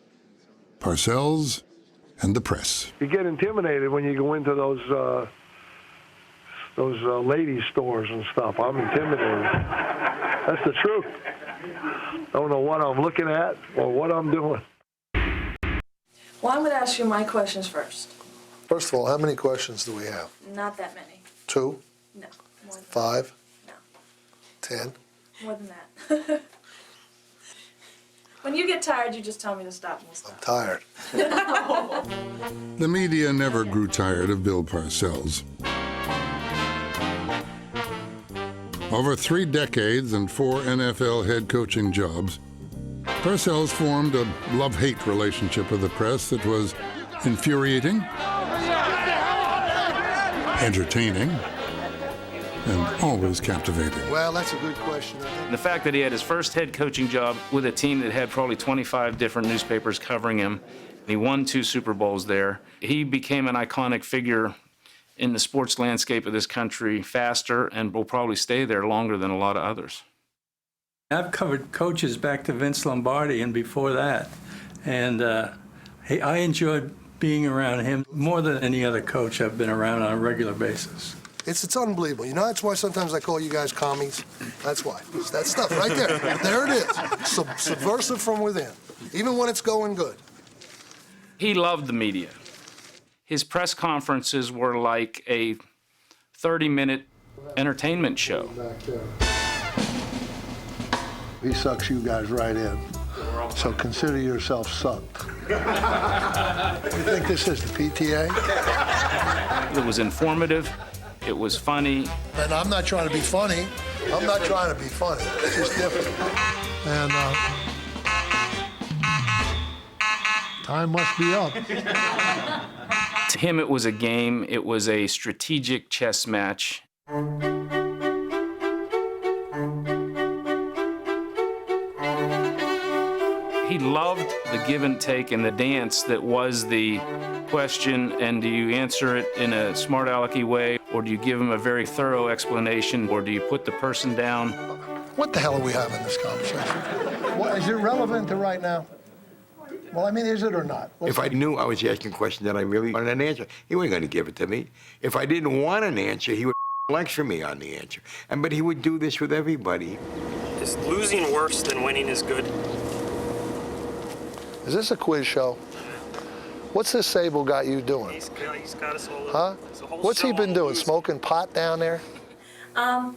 Parcells and the press. You get intimidated when you go into those ladies' stores and stuff. I'm intimidated. That's the truth. I don't know what I'm looking at or what I'm doing. Well, I'm going to ask you my questions first. First of all, how many questions do we have? Not that many. 2? No. More than 5? No. 10? More than that. When you get tired, you just tell me to stop and we'll stop. I'm tired. The media never grew tired of Bill Parcells. Over 3 decades and 4 NFL head coaching jobs, Parcells formed a love-hate relationship with the press that was infuriating, entertaining, and always captivating. Well, that's a good question. The fact that he had his first head coaching job with a team that had probably 25 different newspapers covering him, and he won 2 Super Bowls there. He became an iconic figure in the sports landscape of this country faster and will probably stay there longer than a lot of others. I've covered coaches back to Vince Lombardi and before that, and I enjoyed being around him more than any other coach I've been around on a regular basis. It's unbelievable. You know, that's why sometimes I call you guys commies. That's why. It's that stuff right there. There it is. Subversive from within, even when it's going good. He loved the media. His press conferences were like a 30-minute entertainment show. He sucks you guys right in. So consider yourself sucked. You think this is the PTA? It was informative. It was funny. And I'm not trying to be funny. I'm not trying to be funny. It's just different. And time must be up. To him, it was a game. It was a strategic chess match. He loved the give and take and the dance that was the question, and do you answer it in a smart alecky way, or do you give him a very thorough explanation, or do you put the person down? What the hell are we having this conversation? What, is it relevant to right now? Well, I mean, is it or not? If I knew I was asking a question that I really wanted an answer, he wasn't going to give it to me. If I didn't want an answer, he would lecture me on the answer. But he would do this with everybody. Is losing worse than winning is good? Is this a quiz show? What's this Sable got you doing? He's got us all. Huh? What's he been doing? Smoking pot down there? All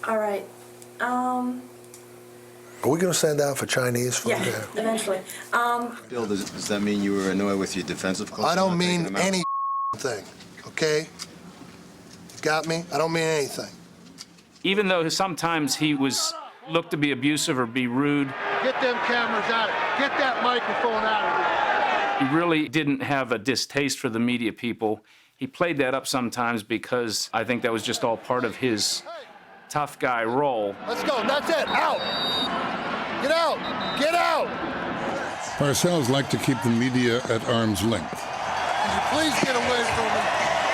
right. Are we going to send out for Chinese food? Yeah, eventually. Bill, does that mean you were annoyed with your defensive coach? I don't mean any thing, okay? You got me? I don't mean anything. Even though sometimes he was looked to be abusive or be rude, Get them cameras out of it. Get that microphone out of it. he really didn't have a distaste for the media people. He played that up sometimes because I think that was just all part of his tough guy role. Let's go. That's it. Out. Get out! Get out! Parcells liked to keep the media at arm's length. Can you please get away from me?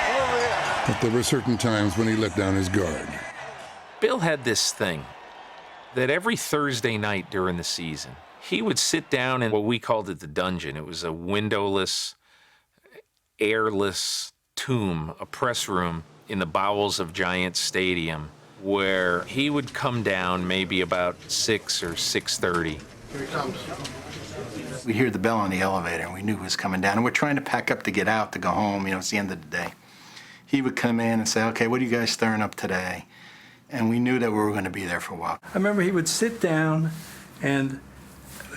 Come over here. But there were certain times when he let down his guard. Bill had this thing that every Thursday night during the season, he would sit down in what we called it the dungeon. It was a windowless, airless tomb, a press room in the bowels of Giants Stadium, where he would come down maybe about 6 or 6:30. Here he comes. We hear the bell on the elevator, and we knew he was coming down. And we're trying to pack up to get out, to go home. You know, it's the end of the day. He would come in and say, okay, what are you guys stirring up today? And we knew that we were going to be there for a while. I remember he would sit down and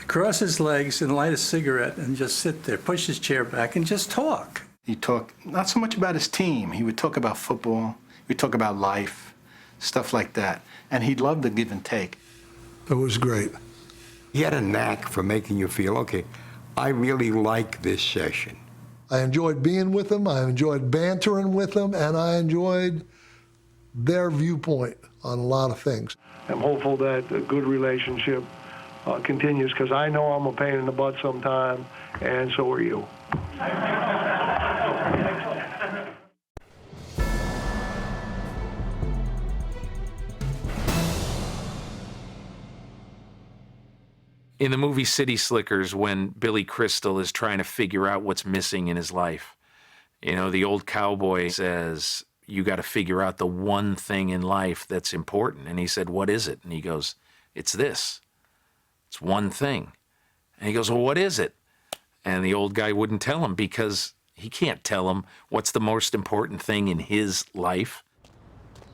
cross his legs and light a cigarette and just sit there, push his chair back, and just talk. He'd talk not so much about his team. He would talk about football. He'd talk about life, stuff like that. And he'd love the give and take. It was great. He had a knack for making you feel, okay, I really like this session. I enjoyed being with them, I enjoyed bantering with them, and I enjoyed their viewpoint on a lot of things. I'm hopeful that the good relationship continues, because I know I'm a pain in the butt sometime, and so are you. In the movie City Slickers, when Billy Crystal is trying to figure out what's missing in his life, you know, the old cowboy says, you got to figure out the one thing in life that's important. And he said, what is it? And he goes, it's this. It's one thing. And he goes, well, what is it? And the old guy wouldn't tell him, because he can't tell him what's the most important thing in his life.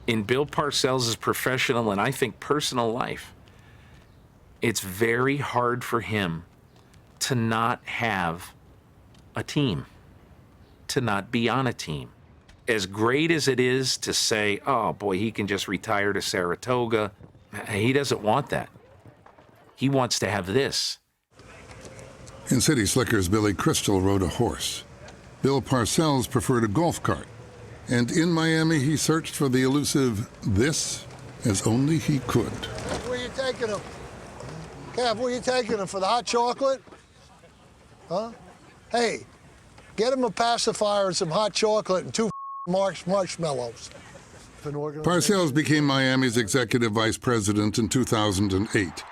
In Bill Parcells' professional and I think personal life, it's very hard for him to not have a team, to not be on a team. As great as it is to say, oh boy, he can just retire to Saratoga, he doesn't want that. He wants to have this. In City Slickers, Billy Crystal rode a horse. Bill Parcells preferred a golf cart. And in Miami, he searched for the elusive this as only he could. Where you taking them? Kev, where you taking them? For the hot chocolate? Huh? Hey, get him a pacifier and some hot chocolate and 2 marshmallows. Parcells became Miami's executive vice president in 2008.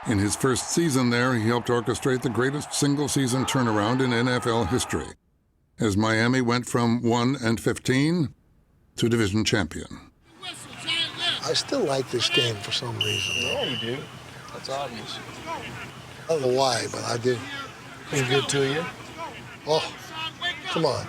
In his first season there, he helped orchestrate the greatest single-season turnaround in NFL history, as Miami went from 1-15 to division champion. I still like this game for some reason. Yeah, you do. That's obvious. I don't know why, but I do. Been good to you? Oh, come on.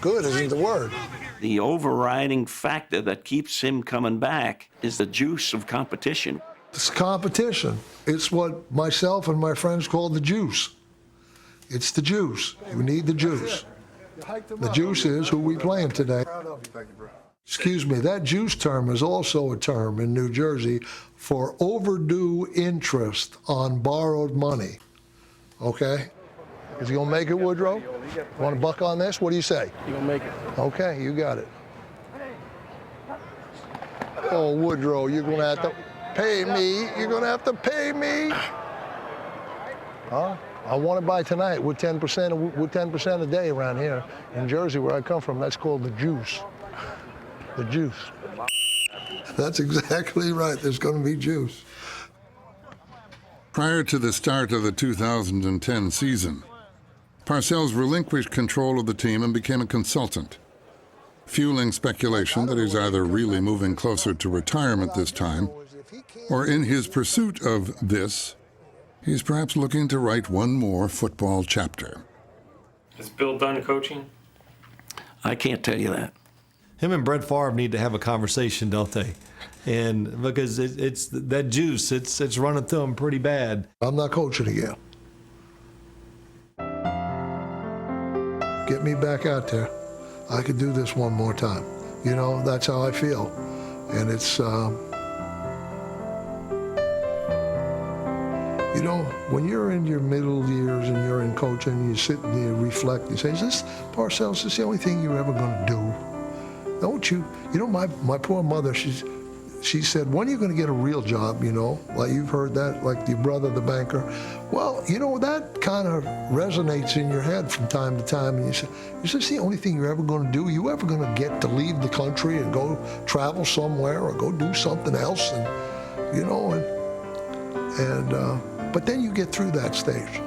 Good isn't the word. The overriding factor that keeps him coming back is the juice of competition. It's competition. It's what myself and my friends call the juice. It's the juice. You need the juice. The juice is who we playing today. Excuse me, that juice term is also a term in New Jersey for overdue interest on borrowed money. Okay? Is he gonna make it, Woodrow? Want to buck on this? What do you say? You gonna make it? Okay, you got it. Oh, Woodrow, you're gonna have to pay me. You're gonna have to pay me. Huh? I want to buy tonight with 10% a day around here in Jersey, where I come from. That's called the juice. The juice. That's exactly right. There's going to be juice. Prior to the start of the 2010 season, Parcells relinquished control of the team and became a consultant, fueling speculation that he's either really moving closer to retirement this time, or in his pursuit of this, he's perhaps looking to write one more football chapter. Is Bill done coaching? I can't tell you that. Him and Brett Favre need to have a conversation, don't they? And because it's that juice, it's running through him pretty bad. I'm not coaching again. Get me back out there. I could do this one more time. You know, that's how I feel. And it's, you know, when you're in your middle years and you're in coaching, you sit and you reflect, you say, is this, Parcells, is this the only thing you're ever going to do? Don't you? You know, my poor mother, she she said, when are you going to get a real job, you know? Like you've heard that, like your brother, the banker. Well, you know, that kind of resonates in your head from time to time. And you say, is this the only thing you're ever going to do? Are you ever going to get to leave the country and go travel somewhere or go do something else? And, you know, but then you get through that stage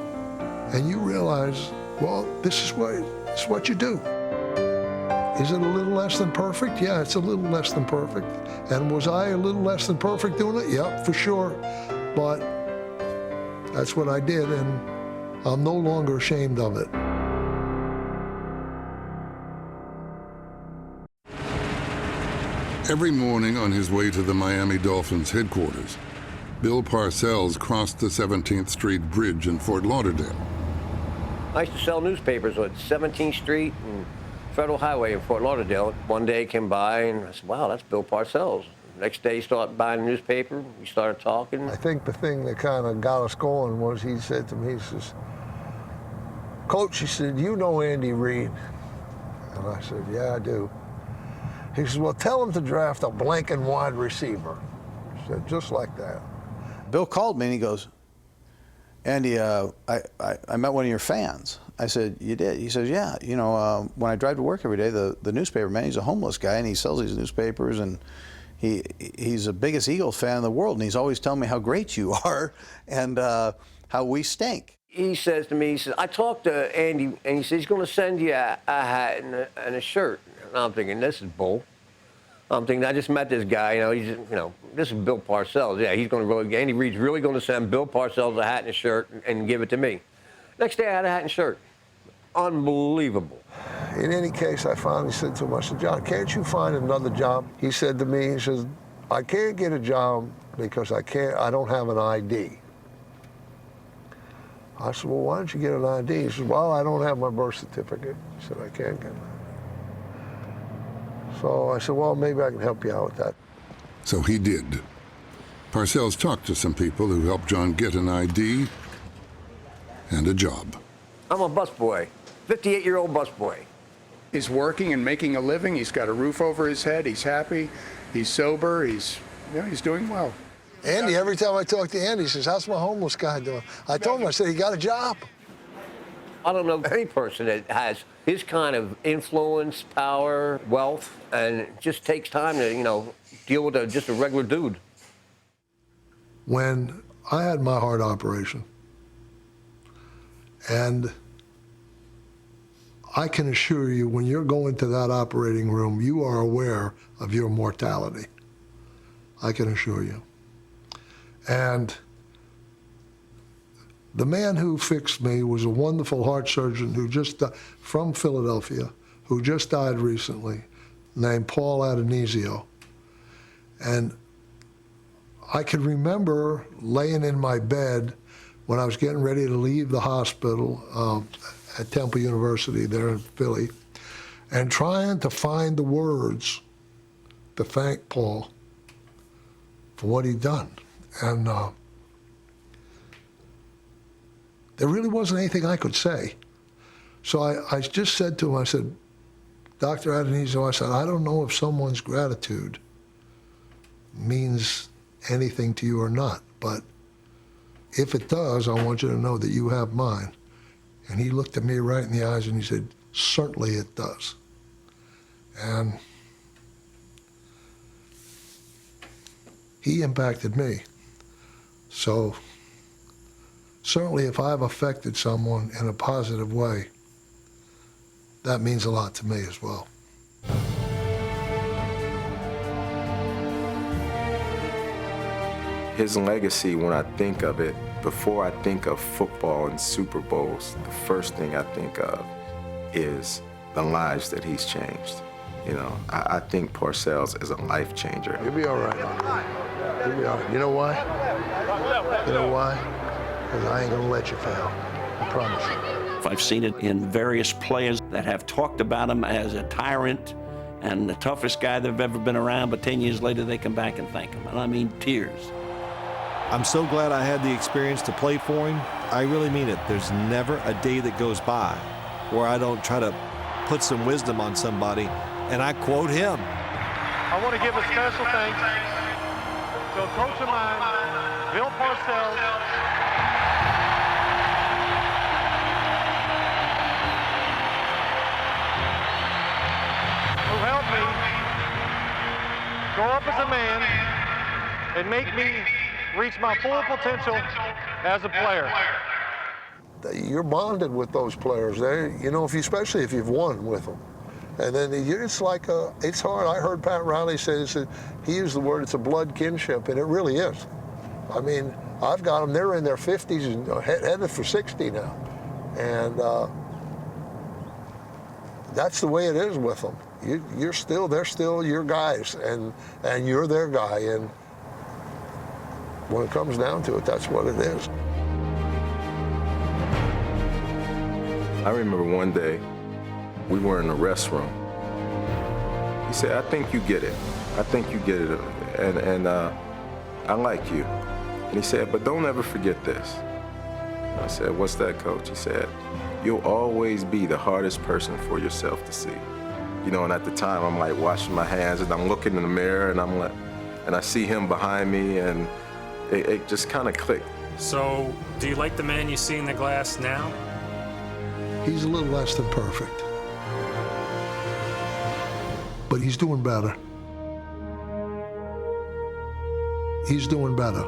and you realize, well, this is what you do. Is it a little less than perfect? Yeah, it's a little less than perfect. And was I a little less than perfect doing it? Yep, for sure. But that's what I did, and I'm no longer ashamed of it. Every morning on his way to the Miami Dolphins headquarters, Bill Parcells crossed the 17th Street Bridge in Fort Lauderdale. I used to sell newspapers on 17th Street and Federal Highway in Fort Lauderdale. One day he came by and I said, wow, that's Bill Parcells. Next day he started buying a newspaper. We started talking. I think the thing that kind of got us going was he said to me, he says, Coach, he said, you know Andy Reid? And I said, yeah, I do. He says, well, tell him to draft a blanking wide receiver. He said, just like that. Bill called me and he goes, Andy, I met one of your fans. I said, you did? He says, yeah. You know, when I drive to work every day, the newspaper man, he's a homeless guy, and he sells these newspapers, and he's the biggest Eagles fan in the world, and he's always telling me how great you are and how we stink. He says to me, he says, I talked to Andy, and he says he's going to send you a hat and a shirt. And I'm thinking, this is bull. I'm thinking, I just met this guy, this is Bill Parcells. Yeah, he's going to Andy Reid's really going to send Bill Parcells a hat and a shirt and give it to me. Next day I had a hat and shirt. Unbelievable. In any case, I finally said to him, I said, John, can't you find another job? He said to me, he says, I can't get a job because I don't have an ID. I said, well, why don't you get an ID? He said, well, I don't have my birth certificate. He said, I can't get one. So I said, well, maybe I can help you out with that. So he did. Parcells talked to some people who helped John get an ID and a job. I'm a busboy, 58-year-old busboy. He's working and making a living. He's got a roof over his head. He's happy. He's sober. He's doing well. Andy, every time I talk to Andy, he says, how's my homeless guy doing? I told him, I said, he got a job. I don't know any person that has his kind of influence, power, wealth, and it just takes time to, deal with just a regular dude. When I had my heart operation, and I can assure you, when you're going to that operating room, you are aware of your mortality. I can assure you. And the man who fixed me was a wonderful heart surgeon from Philadelphia, who just died recently, named Paul Adonisio. And I can remember laying in my bed when I was getting ready to leave the hospital at Temple University there in Philly, and trying to find the words to thank Paul for what he'd done. And there really wasn't anything I could say. So I just said to him, I said, Dr. Adonisio, I said, I don't know if someone's gratitude means anything to you or not, but if it does, I want you to know that you have mine. And he looked at me right in the eyes and he said, certainly it does. And he impacted me. So certainly if I've affected someone in a positive way, that means a lot to me as well. His legacy, when I think of it, before I think of football and Super Bowls, the first thing I think of is the lives that he's changed. I think Parcells is a life changer. You'll be all right. You'll be all right. You know why? You know why? Because I ain't gonna let you fail. I promise you. I've seen it in various players that have talked about him as a tyrant and the toughest guy they've ever been around, but 10 years later they come back and thank him. And I mean tears. I'm so glad I had the experience to play for him. I really mean it. There's never a day that goes by where I don't try to put some wisdom on somebody, and I quote him. I want to give a special thanks So a coach of mine, Bill Parcells, who helped me grow up as a man and make me reach my full potential as a player. You're bonded with those players. You know, especially if you've won with them. And then it's like it's hard. I heard Pat Riley say this. He used the word, it's a blood kinship, and it really is. I mean, I've got them. They're in their 50s and headed for 60 now, and that's the way it is with them. They're still your guys, and you're their guy. And when it comes down to it, that's what it is. I remember one day, we were in the restroom. He said, I think you get it. I think you get it, and I like you. And he said, but don't ever forget this. I said, what's that, Coach? He said, you'll always be the hardest person for yourself to see. You know, and at the time, I'm like washing my hands, and I'm looking in the mirror, and I see him behind me, and it just kind of clicked. So, do you like the man you see in the glass now? He's a little less than perfect, but he's doing better. He's doing better.